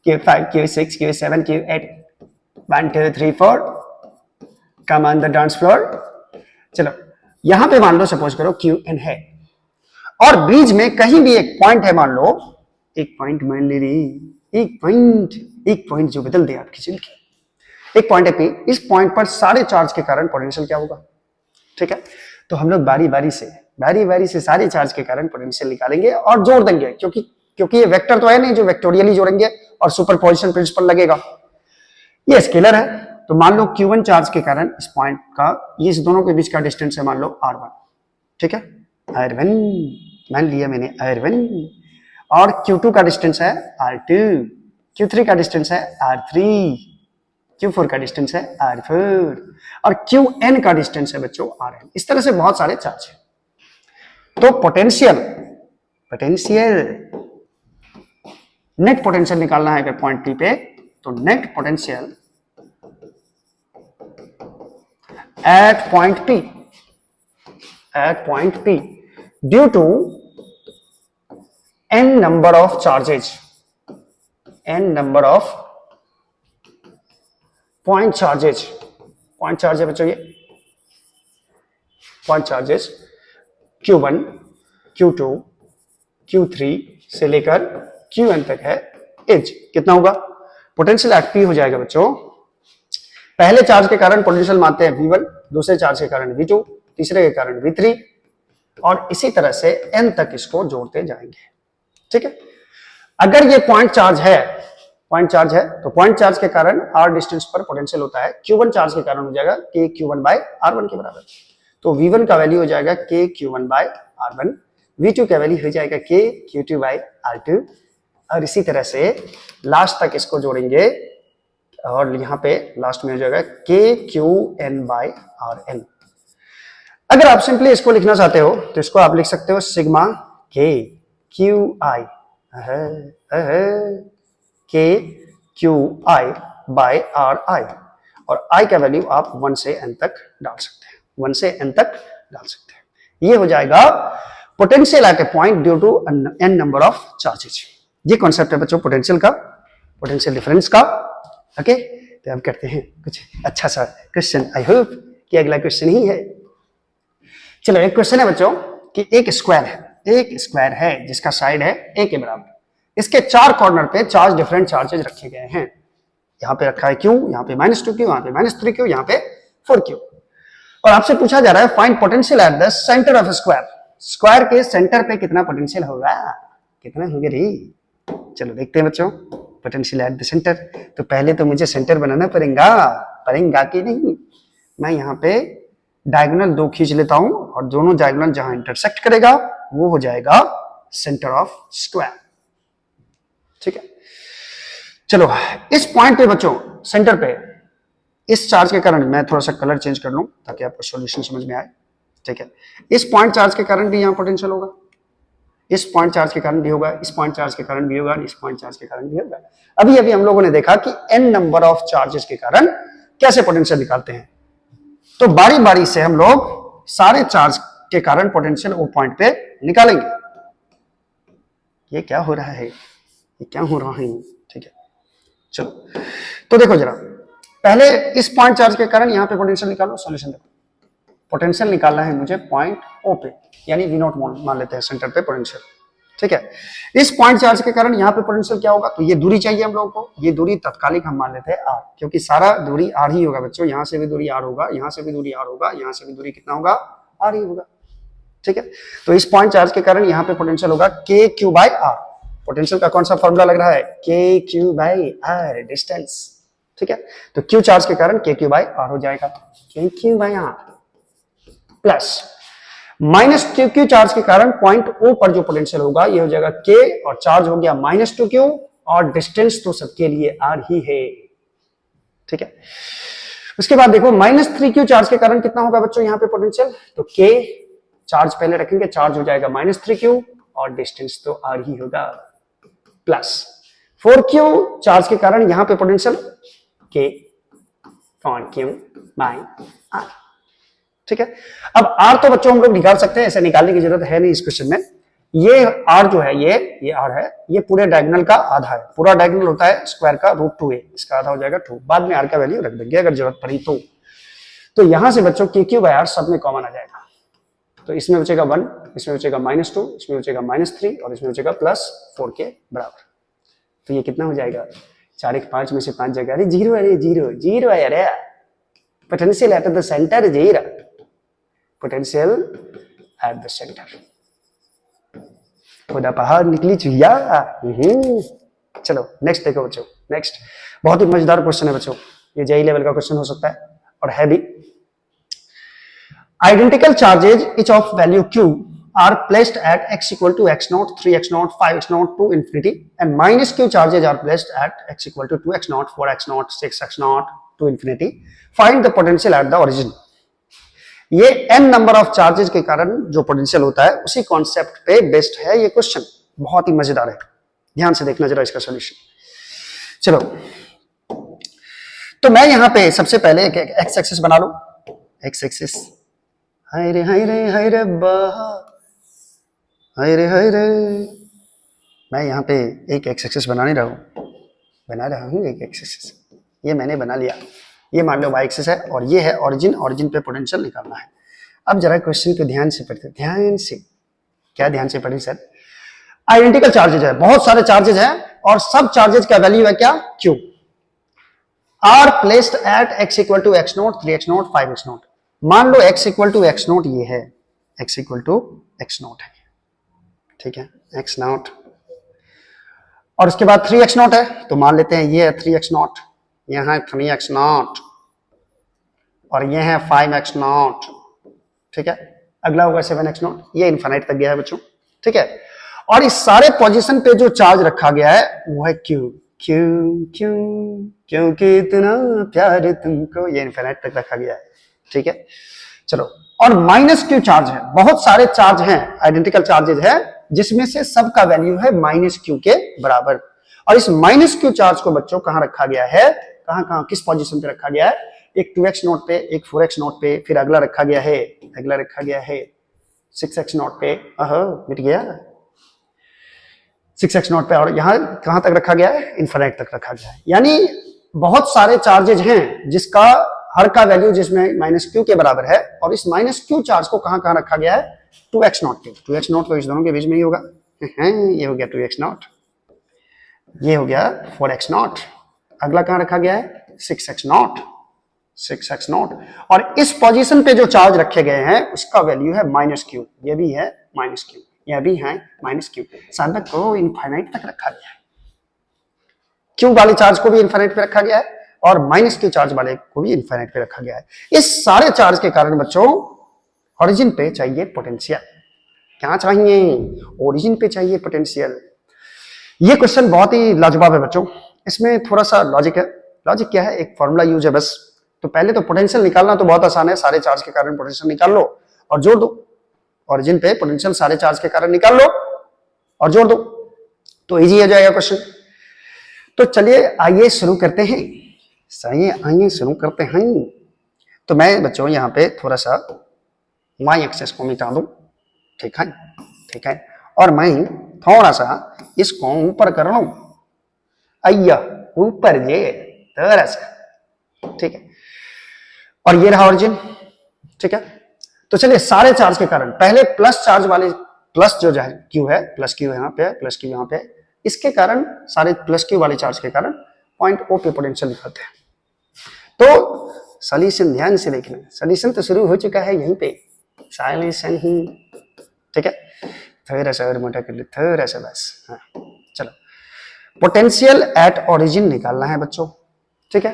Q5, Q6, Q7, Q8, 1 2 3 4, come on the dance floor. चलो यहां पे मान लो सपोज करो Qn है, और बीच में कहीं भी एक पॉइंट है, मान लो एक पॉइंट मान ले रही, एक पॉइंट जो बदल दे आपकी जिंदगी, एक पॉइंट है P। इस पॉइंट पर सारे चार्ज के कारण पोटेंशियल क्या होगा। ठीक है, तो हम लोग बारी बारी से सारे चार्ज के कारण पोटेंशियल निकालेंगे और जोड़ देंगे, क्योंकि क्योंकि ये वेक्टर तो है नहीं जो वेक्टोरियली जोड़ेंगे और सुपरपोजिशन प्रिंसिपल लगेगा। ये स्केलर है, तो मान लो Q1 चार्ज के कारण इस पॉइंट का, ये इस दोनों के बीच का डिस्टेंस है मान लो R1, ठीक है, R1 मान लिया मैंने R1, और Q2 का डिस्टेंस है R2, Q3 का डिस्टेंस है R3, Q4 का डिस्टेंस है R4 और Qn का डिस्टेंस है बच्चों Rn। इस तरह से बहुत सारे चार्ज है। तो पोटेंशियल नेट पोटेंशियल निकालना है अगर पॉइंट P पे, तो net potential at point P due to n number of charges, n number of point charges है बच्चों, ये point charges Q1, Q2, Q3 से लेकर Qn तक है। एज कितना होगा, पोटेंशियल एट P हो जाएगा बच्चों, पहले चार्ज के कारण पोटेंशियल मानते हैं V1, दूसरे चार्ज के कारण V2, तीसरे के कारण V3, और इसी तरह से n तक इसको जोड़ते जाएंगे, ठीक है। अगर ये पॉइंट चार्ज है तो पॉइंट चार्ज के कारण r डिस्टेंस पर पोटेंशियल होता है, Q1 चार्ज के कारण हो जाएगा k Q1 by R1 के बराबर। तो V1 का वैल्यू हो जाएगा k Q1 by R1, V2 का वैल्यू हो जाएगा k Q2 by R2, और इसी तरह से लास्ट तक इसको जोड़ेंगे और यहाँ पे लास्ट में हो जाएगा k Qn by Rn। अगर आप सिंपली इसको लिखना चाहते हो तो इसको आप लिख सकते हो sigma k QI k QI by RI, और I का वैल्यू आप 1 से n तक डाल सकते हैं, ये हो जाएगा potential at a point due to n number of charges. ये कॉन्सेप्ट है बच्चों पोटेंशियल का, पोटेंशियल डिफरेंस का। ओके, तो अब करते हैं कुछ अच्छा सा क्वेश्चन, आई होप कि अगला क्वेश्चन ही है। चलो, एक क्वेश्चन है बच्चों कि एक स्क्वायर है जिसका साइड है a के बराबर, इसके 4 कॉर्नर पे चार्ज डिफरेंट चार्जेस रखे गए हैं। यहाँ पे रखा है Q, यहाँ पे -2Q, यहाँ पे -3Q, यहाँ पे 4Q, और आपसे पूछा जा रहा है find potential at the centre of square. Square के सेंटर पे कितना पोटेंशियल होगा, कितना होगा रे। चलो देखते हैं बच्चों, पोटेंशियल एट द सेंटर। तो पहले तो मुझे सेंटर बनाना पड़ेगा कि नहीं। मैं यहाँ पे डायगोनल 2 खींच लेता हूं और दोनों डायगोनल जहां इंटरसेक्ट करेगा वो हो जाएगा सेंटर ऑफ स्क्वायर, ठीक है। चलो, इस पॉइंट पे बच्चों सेंटर पे इस चार्ज के कारण, मैं थोड़ा सा कलर चेंज कर लूं ताकि आपको सॉल्यूशन समझ में आए, ठीक है। इस पॉइंट चार्ज के कारण भी यहाँ पोटेंशियल होगा, इस पॉइंट चार्ज के कारण भी होगा, इस पॉइंट चार्ज के कारण भी होगा, इस पॉइंट चार्ज के कारण भी होगा। अभी हम लोगों ने देखा कि n नंबर ऑफ चार्जेस के कारण कैसे पोटेंशियल निकालते हैं। तो बारी बारी से हम लोग सारे चार्ज के कारण पोटेंशियल वो पॉइंट पे निकालेंगे। ये क्या हो रहा है, ठीक है। चलो, तो देखो जरा, पहले इस पॉइंट चार्ज के कारण यहाँ पे पोटेंशियल निकालो। सॉल्यूशन देखो, पोटेंशियल निकालना है मुझे पॉइंट O पे, यानी V0 मान लेते हैं सेंटर पे पोटेंशियल, ठीक है। इस पॉइंट चार्ज के कारण यहाँ पे पोटेंशियल क्या होगा, तो ये दूरी चाहिए हम लोगों को। ये दूरी तत्कालिक हम मान लेते हैं R, क्योंकि सारा दूरी R ही होगा बच्चों। यहाँ से भी दूरी R होगा, यहाँ से भी दूरी R होगा, यहाँ से भी दूरी कितना होगा, R ही होगा, ठीक है। तो इस पॉइंट चार्ज के कारण यहाँ पे पोटेंशियल होगा KQ by R। पोटेंशियल का कौन सा फॉर्मूला लग रहा है, KQ by R, डिस्टेंस, ठीक है। तो Q चार्ज के कारण KQ by R हो जाएगा, KQ by R plus minus QQ charge के कारण पॉइंट O पर जो पोटेंशियल होगा ये हो जाएगा K, और चार्ज हो गया -2Q, और डिस्टेंस तो सबके लिए R ही है, ठीक है। उसके बाद देखो -3Q चार्ज के कारण कितना होगा बच्चों यहाँ पे पोटेंशियल, तो K चार्ज पहले रखेंगे, चार्ज हो जाएगा -3Q, और डिस्टेंस तो R ही होगा, प्लस 4Q चार्ज के कारण यहाँ पे potential K 4Q by R, ठीक है। अब R तो बच्चों हम लोग निकाल सकते हैं, ऐसे निकालने की जरूरत है नहीं इस क्वेश्चन में। ये R जो है, ये R है, ये पूरे डायगोनल का आधा है। पूरा डायगोनल होता है स्क्वायर का √2a, इसका आधा हो जाएगा 2। बाद में R का वैल्यू रख देंगे अगर जरूरत पड़ी तो यहां से बच्चों KQ by R सब में कॉमन आ जाएगा। तो इसमें बचेगा 1, इसमें बचेगा -2, इसमें बचेगा -3, और इसमें बचेगा +4 के बराबर। तो ये कितना हो जाएगा, 4 1 5 में से 5 जाएगा, अरे 0 है, अरे potential at the centre 0, potential at the centre. खुदा पहाड़ निकली चुहिया। चलो नेक्स्ट देखो बच्चों, नेक्स्ट बहुत ही मजेदार क्वेश्चन है बच्चों, ये जेई लेवल का क्वेश्चन हो सकता है और है भी। Identical charges each of value q are placed at x equal to x naught, 3x naught, 5x naught to infinity, and minus q charges are placed at x equal to 2x naught, 4x naught, 6x naught to infinity. Find the potential at the origin. ये n number of charges के कारण जो potential होता है उसी concept पे based है ये क्वेश्चन, बहुत ही मजेदार है, ध्यान से देखना जरा इसका सॉल्यूशन। चलो तो मैं यहां पे सबसे पहले एक एक्स एक्सिस बना लूं, एक्स एक्सिस, हाय रे हाय रे हाय रे बहा, हाय रे हाय रे। मैं यहाँ पे एक एक्स एक्सिस बना रहा हूँ एक एक्स एक्सिस, ये मैंने बना लिया, ये मान लो वाई एक्सिस है और ये है ओरिजिन, ओरिजिन पे पोटेंशियल निकालना है। अब जरा क्वेश्चन को ध्यान से पढ़ते, ध्यान से, क्या ध्यान से पढ़ी सर? आइडेंटिकल चार्जेज है, बहुत सारे चार्जेज हैं और सब चार्जेज का वैल्यू है क्या? Q. Are placed at x equal to x naught, 3x naught, 5x naught. मान लो x equal to x naught ये है, x equal to x naught है, ठीक है, एक्स नोट, और उसके बाद 3x नोट है, तो मान लेते हैं ये है 3x नोट, यहां है 3x नोट और ये है 5x नोट, ठीक है। अगला होगा 7x नोट, ये इनफाइनाइट तक गया है बच्चों, ठीक है। और इस सारे पोजीशन पे जो चार्ज रखा गया है वो है क्यू, क्यू क्यू क्योंकि इतना प्यार तुमको, ये इनफाइनाइट तक रखा गया है, ठीक है। चलो, और माइनस क्यू चार्ज है, बहुत सारे चार्ज हैं, आइडेंटिकल चार्जेज है जिसमें से सबका वैल्यू है माइनस क्यू के बराबर। और इस माइनस क्यू चार्ज को बच्चों कहां रखा गया है, कहां किस पोजीशन पे रखा गया है? एक 2x नोट पे, एक 4x नोट पे, फिर अगला रखा गया है 6x नोट पे, मिट गया 6x नोट पे, और यहां कहां तक रखा गया है? इनफाइनाइट तक रखा गया है। यानी बहुत सारे चार्जेज हैं जिसका हर का वैल्यू जिसमें माइनस क्यू के बराबर है, और इस माइनस क्यू चार्ज को कहां रखा गया है? 2x नोट पे। 2x नोट तो इस दोनों के बीच में ही होगा, ये हो गया 2x नोट, ये हो गया 4x नोट, अगला कहां रखा गया है? 6x नोट, 6x नोट, और इस पोजीशन पे जो चार्ज रखे गए हैं उसका वैल्यू है माइनस क्यू, ये भी है माइनस क्यू, यह भी है माइनस क्यू, साधक को इनफाइनाइट तक रखा गया है। क्यू वाले चार्ज को भी इनफाइनाइट पे रखा गया है और माइनस क्यू चार्ज वाले को भी इनफाइनाइट पे रखा गया है। इस सारे चार्ज के कारण बच्चों ओरिजिन पे चाहिए पोटेंशियल, क्या चाहिए? ओरिजिन पे चाहिए पोटेंशियल। ये क्वेश्चन बहुत ही लाजवाब है बच्चों, इसमें थोड़ा सा लॉजिक है। लॉजिक क्या है? एक फॉर्मूला यूज है बस। तो पहले तो पोटेंशियल निकालना तो बहुत आसान है, सारे चार्ज के कारण पोटेंशियल निकाल लो और जोड़ दो, ओरिजिन पे पोटेंशियल सारे चार्ज के कारण निकाल लो और जोड़ दो, तो इजी हो जाएगा क्वेश्चन। तो चलिए आइए शुरू करते हैं, शुरू करते हैं। तो मैं बच्चों यहाँ पे थोड़ा सा y एक्सिस को मिटा दूं, ठीक है, और मैं थोड़ा सा इसको ऊपर कर लूं, अय्या ऊपर ये थोड़ा सा, ठीक है, और ये रहा ओरिजिन, ठीक है। तो चलिए सारे चार्ज के कारण पहले प्लस चार्ज वाले, प्लस जो है क्यू है, प्लस क्यू यहाँ पे, प्लस क्यू यहाँ पे, इसके कारण सारे प्लस क्यू वाले चार्ज के कारण पॉइंट ओ पे पोटेंशियल निकलते हैं। तो सॉल्यूशन ध्यान से देखना, सॉल्यूशन तो शुरू हो चुका है यहीं पे, सॉल्यूशन ही, ठीक है। थोड़ा सा और मोटा कर ले, थोड़ा सा बस, हाँ। चलो, पोटेंशियल एट ओरिजिन निकालना है बच्चों, ठीक है।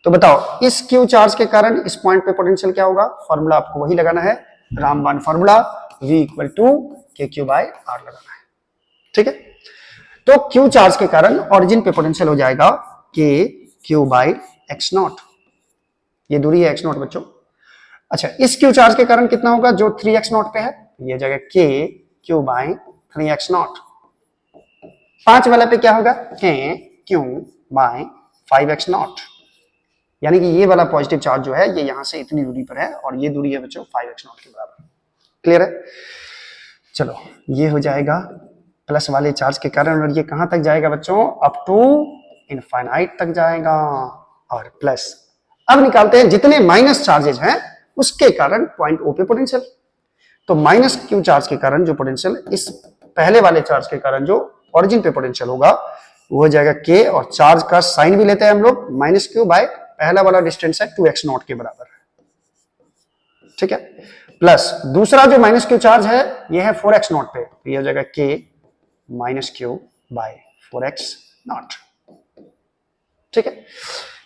तो बताओ इस क्यू चार्ज के कारण इस पॉइंट पे पोटेंशियल क्या होगा? फॉर्मूला आपको वही लगाना है, रामबाण formula, V equal to KQ by R लगाना है, ठीक है। तो क्यू चार्ज के कारण ओरिजिन पे पोटेंशियल हो जाएगा KQ बाय x नॉट, ये दूरी है x नॉट बच्चों। अच्छा, इस क्यू चार्ज के कारण कितना होगा? जो 3x नॉट पे है, ये जगह KQ बाय 3x नॉट। 5 वाला पे क्या होगा? KQ बाय 5x नॉट, यानी कि ये वाला पॉजिटिव चार्ज जो है ये यहां से इतनी दूरी पर है और ये दूरी है बच्चों 5x नॉट के बराबर। क्लियर है? चलो, ये हो जाएगा प्लस वाले चार्ज के कारण, और ये कहां तक जाएगा बच्चों? अप टू इनफाइनाइट तक जाएगा, और प्लस। अब निकालते हैं जितने माइनस चार्जेज हैं उसके कारण पॉइंट ओ पे पोटेंशियल। तो माइनस क्यू चार्ज के कारण जो पोटेंशियल, इस पहले वाले चार्ज के कारण जो ओरिजिन पे पोटेंशियल होगा वो हो जाएगा K, और चार्ज का साइन भी लेते हैं हम लोग, माइनस क्यू बाय पहला वाला डिस्टेंस है 2x नॉट के बराबर, ठीक है, प्लस दूसरा जो माइनस क्यू चार्ज है ये है 4x नॉट पे, तो ये हो जाएगा K minus q by 4x naught. ठीक है,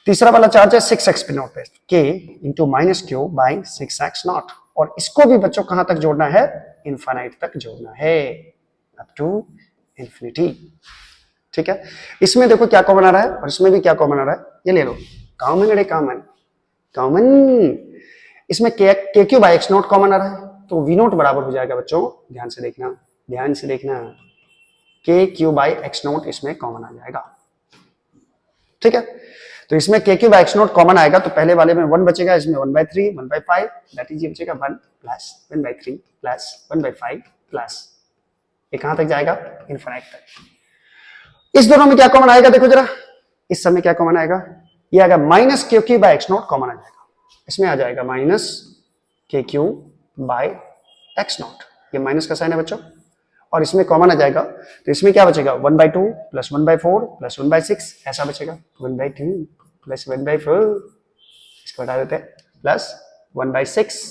तीसरा वाला चार्ज है 6x पे नॉट पे, k into minus Q by 6x not, और इसको भी बच्चों कहां तक जोड़ना है, इनफाइनाइट तक जोड़ना है, अप टू इंफिनिटी। ठीक है, इसमें देखो क्या कॉमन आ रहा है और इसमें भी क्या कॉमन आ रहा है, ये ले लो कॉमन, अरे कॉमन कॉमन, इसमें K Q by X naught common आ रहा है, तो वी नोट बराबर हो जाएगा बच्चों, ध्यान से देखना, ध्यान से देखना, के क्यू बाई एक्स नॉट इसमें कॉमन आ जाएगा। ठीक है, तो इसमें K Q by X naught common आएगा, तो पहले वाले में 1 बचेगा, इसमें 1/3 1/5, दैट इज ये बचेगा 1 प्लस 1/3 प्लस 1/5 प्लस, ये कहां तक जाएगा, इनफिनिट तक। इस दोनों में क्या कॉमन आएगा, देखो जरा, इस समय क्या कॉमन आएगा, ये आएगा minus K Q by X naught common आ जाएगा, इसमें आ जाएगा minus K Q by X naught, ये माइनस का साइन है बच्चों, और इसमें कॉमन आ जाएगा, तो इसमें क्या बचेगा, 1/2 प्लस 1/4 प्लस 1/6, ऐसा बचेगा 1/2 प्लस 1/4, इसको हटा देते हैं, प्लस 1/6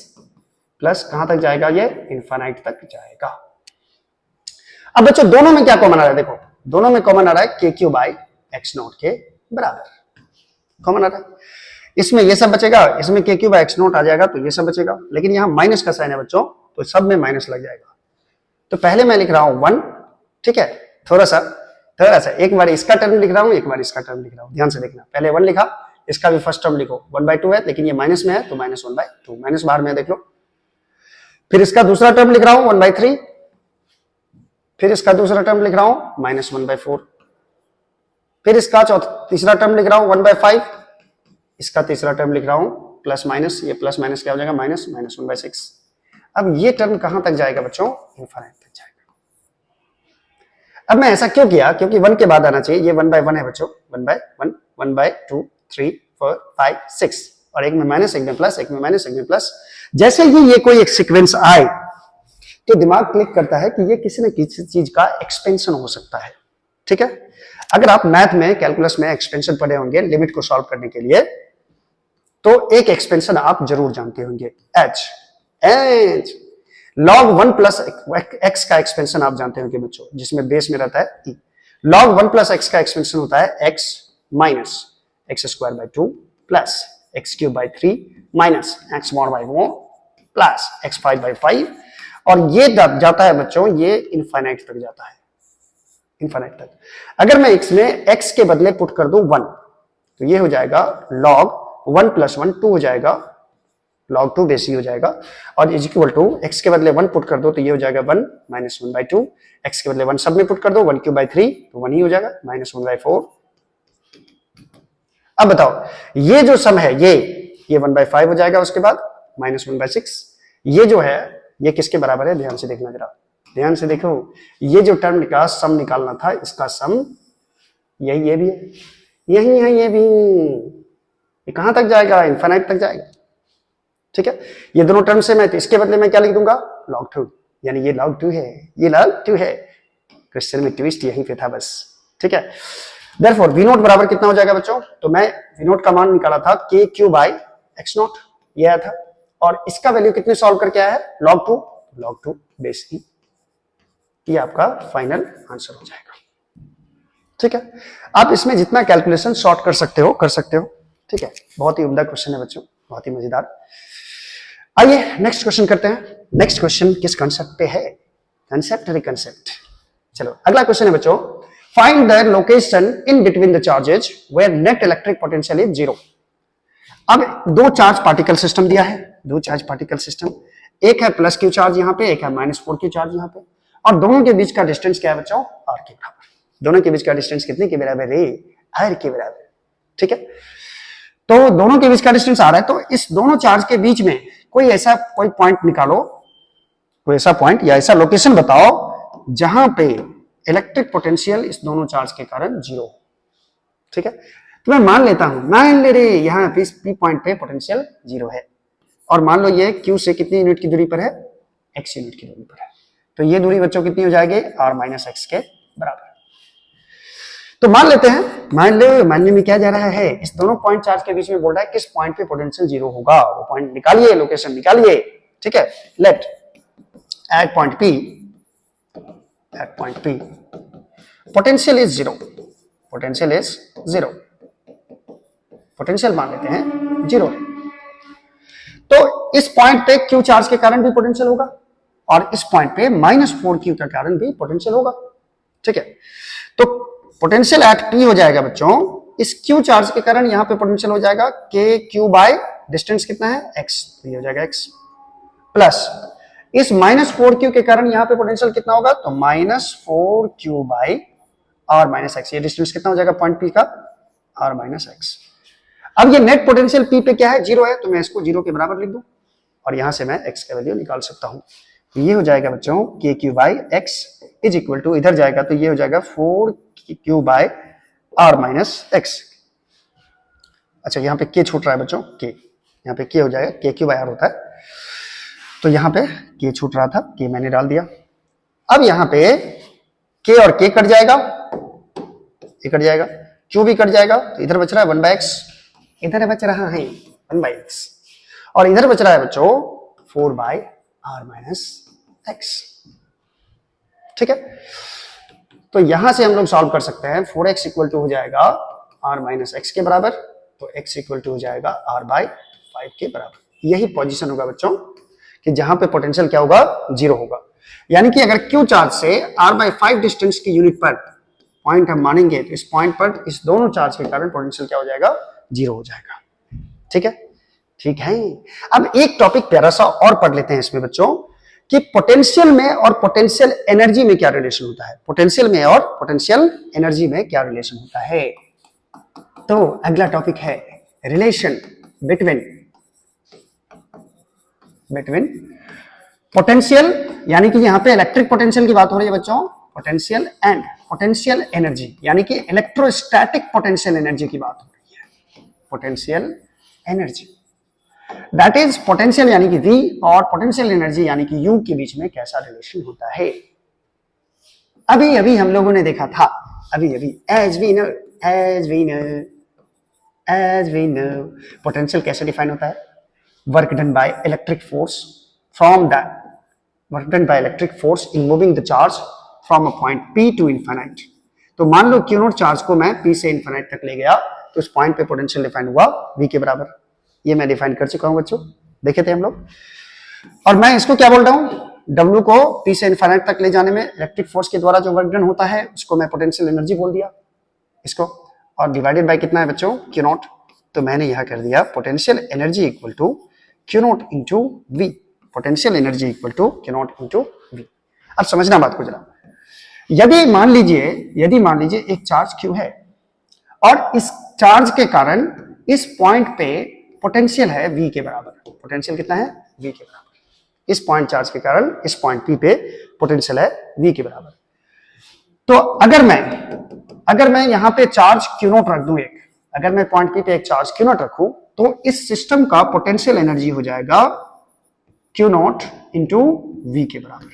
प्लस कहां तक जाएगा, ये इनफाइनाइट तक जाएगा। अब बच्चों दोनों में क्या कॉमन आ रहा है, देखो दोनों में कॉमन आ रहा है के क्यू बाई एक्स नॉट के बराबर कॉमन आ रहा है, इसमें ये सब बचेगा, इसमें K Q by X not आ जाएगा, तो ये सब बचेगा, लेकिन यहां माइनस का साइन है बच्चों, तो सब में माइनस लग जाएगा, तो पहले मैं लिख रहा हूं 1, ठीक है, थोड़ा सा एक बार इसका टर्म लिख रहा हूं, एक बार इसका टर्म लिख रहा हूं, ध्यान से देखना, पहले 1 लिखा, इसका भी फर्स्ट टर्म लिखो, 1/2 है, लेकिन ये माइनस में है, तो माइनस 1/2, माइनस बाहर में देख लो, फिर इसका दूसरा टर्म लिख रहा हूं 1/3, फिर इसका दूसरा टर्म लिख रहा हूं माइनस 1/4, फिर इसका तीसरा टर्म लिख रहा हूं 1/5, इसका तीसरा टर्म लिख रहा हूं प्लस माइनस, ये प्लस माइनस क्या हो जाएगा, माइनस 1/6। अब ये टर्म कहां तक जाएगा बच्चों, इनफाइनाइट तक जाएगा। अब मैं ऐसा क्यों किया, क्योंकि 1 के बाद आना चाहिए, ये 1/1 है बच्चों, 1/1 1/2 3 4 5 6, और एक में माइनस, एक में प्लस, एक में माइनस, एक में प्लस, जैसे ही ये कोई एक सीक्वेंस आए तो दिमाग क्लिक करता है कि ये किसी न किसी चीज का एक्सपेंशन हो सकता है। ठीक है, अगर आप मैथ में कैलकुलस में एक्सपेंशन पढ़े होंगे लिमिट को सॉल्व करने के लिए, तो एक एक्सपेंशन आप जरूर जानते होंगे, एच log 1 प्लस एक्स का एक्सपेंशन आप जानते होंगे बच्चों, जिसमें बेस में रहता है e, log 1 प्लस एक्स का एक्सपेंशन होता है x minus x square by 2 plus x cube by 3 minus x mod by 4 plus x 5 by 5, और ये जाता है बच्चों, ये इनफाइनाइट तक जाता है, इनफाइनाइट तक। अगर मैं इसमें x के बदले पुट कर दूं 1, तो ये हो जाएगा log 1 प्लस 1 2 हो जाएगा, log 2 बेसी हो जाएगा, और इज इक्वल टू x के बदले 1 पुट कर दो, तो ये हो जाएगा 1 माइनस 1/2, x के बदले 1 सब में पुट कर दो, 1 क्यूब बाई 3, तो 1 ही हो जाएगा, माइनस 1/4। अब बताओ ये जो सम है, ये 1/5 हो जाएगा, उसके बाद माइनस 1/6, ये जो है ये किसके बराबर है, ध्यान से देखना जरा, ध्यान से देखो, ये जो टर्म का सम निकालना था, इसका सम यही, ये भी है, यही है, ये भी, ये कहां तक जाएगा, इनफाइनाइट तक जाएगा। ठीक है, ये दोनों टर्म से मैं, तो इसके बदले मैं क्या लिख दूंगा, log 2, यानी ये log 2 है, ये log 2 है, क्वेश्चन में ट्विस्ट यहीं पे था बस। ठीक है, देयरफॉर वी नोट बराबर कितना हो जाएगा बच्चों, तो मैं वी नोट का मान निकाला था के क्यू बाई एक्स नोट, ये आया था, और इसका वैल्यू कितने सॉल्व करके आया है, log 2 बेस ई, ये आपका फाइनल आंसर हो जाएगा। ठीक है, आप इसमें जितना कैलकुलेशन शॉर्ट कर सकते हो कर सकते हो। ठीक है, बहुत ही उम्दा क्वेश्चन है बच्चों, बहुत ही मजेदार। आइए नेक्स्ट क्वेश्चन करते हैं। नेक्स्ट क्वेश्चन किस कंसेप्ट पे है, कंसेप्ट रिकंसेप्ट। चलो अगला क्वेश्चन है बच्चों, find the location in between the charges where net electric potential is 0। अब दो चार्ज पार्टिकल सिस्टम दिया है, दो चार्ज पार्टिकल सिस्टम, एक है प्लस क्यू चार्ज यहाँ पे, एक है माइनस 4 क्यू चार्ज यहाँ पे, और दोनों के बीच का डिस्टेंस क्या है बच्चों, आर के बराबर। दोनों के बीच का डिस्टेंस कितने के बराबर है, आर के बराबर। ठीक है, तो दोनों के बीच का डिस्टेंस आ रहा है, तो इस दोनों चार्ज के बीच में कोई ऐसा कोई पॉइंट निकालो, कोई ऐसा पॉइंट या ऐसा लोकेशन बताओ जहां पे इलेक्ट्रिक पोटेंशियल इस दोनों चार्ज के कारण 0। ठीक है, तो मैं मान लेता हूं, मान ले रे यहां पी पॉइंट पे पोटेंशियल 0 है, और मान लो ये क्यू से कितनी यूनिट की दूरी पर है, x यूनिट की दूरी पर है, तो ये दूरी बच्चों कितनी हो जाएगी, r माइनस एक्स के बराबर। तो मान लेते हैं, मानने में क्या जा रहा है, इस दोनों पॉइंट चार्ज के बीच में बोल रहा है किस पॉइंट पे पोटेंशियल 0 होगा, वो पॉइंट निकालिए, लोकेशन निकालिए। ठीक है, let at point P at point P, potential is zero, potential is zero, potential मान लेते हैं जीरो है। तो इस पॉइंट पे क्यू चार्ज के कारण भी पोटेंशियल होगा और इस पॉइंट पे -4q के कारण भी पोटेंशियल होगा, ठीक है। तो पोटेंशियल एट पी हो जाएगा बच्चों, इस क्यू चार्ज के कारण यहां पे पोटेंशियल हो जाएगा के क्यू बाय डिस्टेंस कितना है x, तो ये हो जाएगा x प्लस इस -4q के कारण यहां पे पोटेंशियल कितना होगा, तो -4q by r minus x, ये डिस्टेंस कितना हो जाएगा पॉइंट p का, r माइनस एक्स। अब ये नेट पोटेंशियल P पे क्या है, जीरो है, तो मैं इसको जीरो के बराबर लिख दूं और यहां से मैं x का वैल्यू निकाल सकता हूं। ये हो जाएगा बच्चों k Q by x is equal to, इधर जाएगा तो ये हो जाएगा 4q by r minus x. अच्छा यहाँ पे k छूट रहा है बच्चों, k यहाँ पे k हो जाएगा, के क्यू बाय r होता है, तो यहाँ पे k छूट रहा था, k मैंने डाल दिया। अब यहाँ पे k और k कट जाएगा, ये कट जाएगा, q भी कट जाएगा, तो इधर बच रहा है 1/x, इधर बच रहा है 1/x और इधर बच रहा है बच्चों 4/r माइनस एक्स, ठीक है। तो यहां से हम लोग सॉल्व कर सकते हैं, 4x इक्वल टू हो जाएगा r माइनस एक्स के बराबर, तो x इक्वल टू हो जाएगा r/5 के बराबर। यही पोजीशन होगा बच्चों कि जहां पे पोटेंशियल क्या होगा, जीरो होगा। यानी कि अगर q चार्ज से r/5 डिस्टेंस की यूनिट पर पॉइंट हम मानेंगे, तो इस पॉइंट पर इस दोनों चार्ज के कारण पोटेंशियल क्या हो जाएगा, जीरो हो जाएगा, ठीक है। ठीक है, अब एक टॉपिक प्यारा सा और पढ़ लेते हैं इसमें बच्चों कि पोटेंशियल में और पोटेंशियल एनर्जी में क्या रिलेशन होता है, पोटेंशियल में और पोटेंशियल एनर्जी में क्या रिलेशन होता है। तो अगला टॉपिक है रिलेशन बिटवीन पोटेंशियल, यानी कि यहां पे इलेक्ट्रिक पोटेंशियल की बात हो रही है बच्चों, पोटेंशियल एंड पोटेंशियल एनर्जी, यानी कि इलेक्ट्रोस्टैटिक पोटेंशियल एनर्जी की बात हो रही है, potential energy that is potential यानी कि V और पोटेंशियल एनर्जी यानी कि U के बीच में कैसा रिलेशन होता है। अभी अभी हम लोगों ने देखा था, अभी एज वी नो पोटेंशियल कैसे डिफाइन होता है, work done by electric force from the work done by electric force in moving the charge from a point P to infinite. तो मान लो Q नॉट चार्ज को मैं P से infinite तक ले गया, तो उस पॉइंट पे पोटेंशियल डिफाइन हुआ V के बराबर। ये मैं डिफाइन कर चुका हूं बच्चों, देखे थे हम लोग। और मैं इसको क्या बोल रहा हूं, W को P से इनफाइनाइट तक ले जाने में इलेक्ट्रिक फोर्स के द्वारा जो वर्क डन होता है उसको मैं पोटेंशियल एनर्जी बोल दिया इसको, और डिवाइडेड बाय कितना है बच्चों, Q नॉट। तो मैंने यहां कर दिया potential energy equal to Q naught into V, potential energy equal to Q naught into V। अब समझना बात को जरा, यदि मान लीजिए एक चार्ज Q है और इस चार्ज के कारण इस पॉइंट पे पोटेंशियल है V के बराबर, पोटेंशियल कितना है, V के बराबर। इस पॉइंट चार्ज के कारण इस पॉइंट P पे पोटेंशियल है V के बराबर। तो अगर मैं यहां पे चार्ज Q नॉट रख दूं, अगर मैं पॉइंट P पे एक चार्ज Q नॉट रखूं, तो इस सिस्टम का पोटेंशियल एनर्जी हो जाएगा Q नॉट इंटू V के बराबर।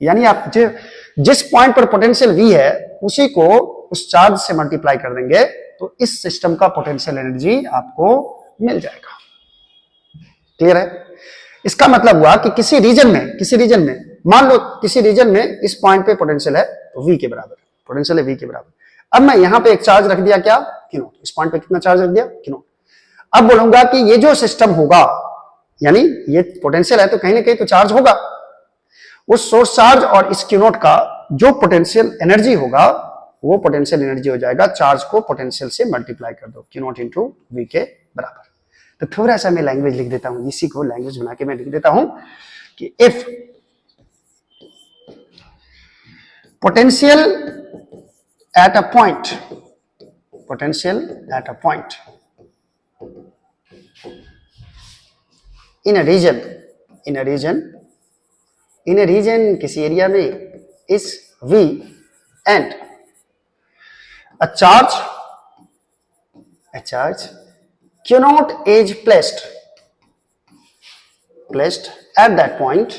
यानी आप जिस पॉइंट पर पोटेंशियल V है उसी को उस चार्ज से मल्टीप्लाई कर देंगे, तो इस सिस्टम का पोटेंशियल एनर्जी आपको मिल जाएगा। क्लियर है? इसका मतलब हुआ कि किसी रीजन में मान लो किसी रीजन में इस पॉइंट पे पोटेंशियल है V के बराबर, पोटेंशियल है V के बराबर। अब मैं यहां पे एक चार्ज रख दिया, क्या, Q नॉट। इस पॉइंट पे कितना चार्ज रख दिया, Q नॉट। अब बोलूंगा कि ये जो सिस्टम होगा, यानी ये पोटेंशियल है तो कहीं ना कहीं तो चार्ज होगा, उस सोर्स चार्ज और इस Q नॉट का जो पोटेंशियल एनर्जी होगा वो पोटेंशियल एनर्जी हो जाएगा चार्ज को पोटेंशियल से मल्टीप्लाई कर दो, Q नॉट इंटू V के बराबर। तो थोड़ा सा मैं लैंग्वेज लिख देता हूं, इसी को लैंग्वेज बना के मैं लिख देता हूं कि if potential at a point in a region किसी एरिया में इस V and a charge Q naught is placed at that point,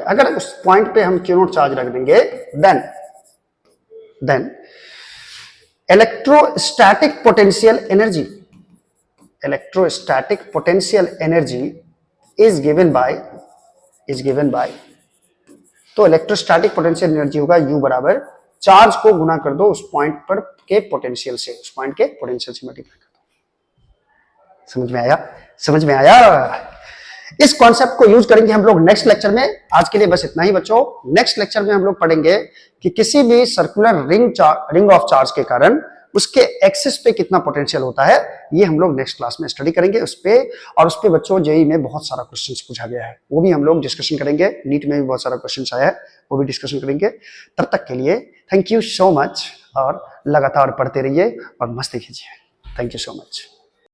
अगर उस पॉइंट पे हम Q naught चार्ज रख देंगे, then electrostatic potential energy is given by तो इलेक्ट्रोस्टैटिक पोटेंशियल एनर्जी होगा U बराबर चार्ज को गुना कर दो उस पॉइंट पर के पोटेंशियल से, उस पॉइंट के पोटेंशियल से मल्टीप्लाई कर दो। समझ में आया? समझ में आया? इस कॉन्सेप्ट को यूज करेंगे हम लोग नेक्स्ट लेक्चर में। आज के लिए बस इतना ही बच्चों। नेक्स्ट लेक्चर में हम लोग पढ़ेंगे कि किसी भी सर्कुलर रिंग ऑफ चार्ज के कारण उसके एक्सिस पे कितना पोटेंशियल होता है, ये हम लोग नेक्स्ट क्लास में स्टडी करेंगे उस पे। और उस पे बच्चों जेईई में बहुत सारा क्वेश्चंस पूछा गया है, वो भी हम लोग डिस्कशन करेंगे। नीट में भी बहुत सारा क्वेश्चंस आया है, वो भी डिस्कशन करेंगे। तब तक के लिए थैंक यू सो मच, और लगातार पढ़ते रहिए और मस्ती कीजिए। Thank you so much.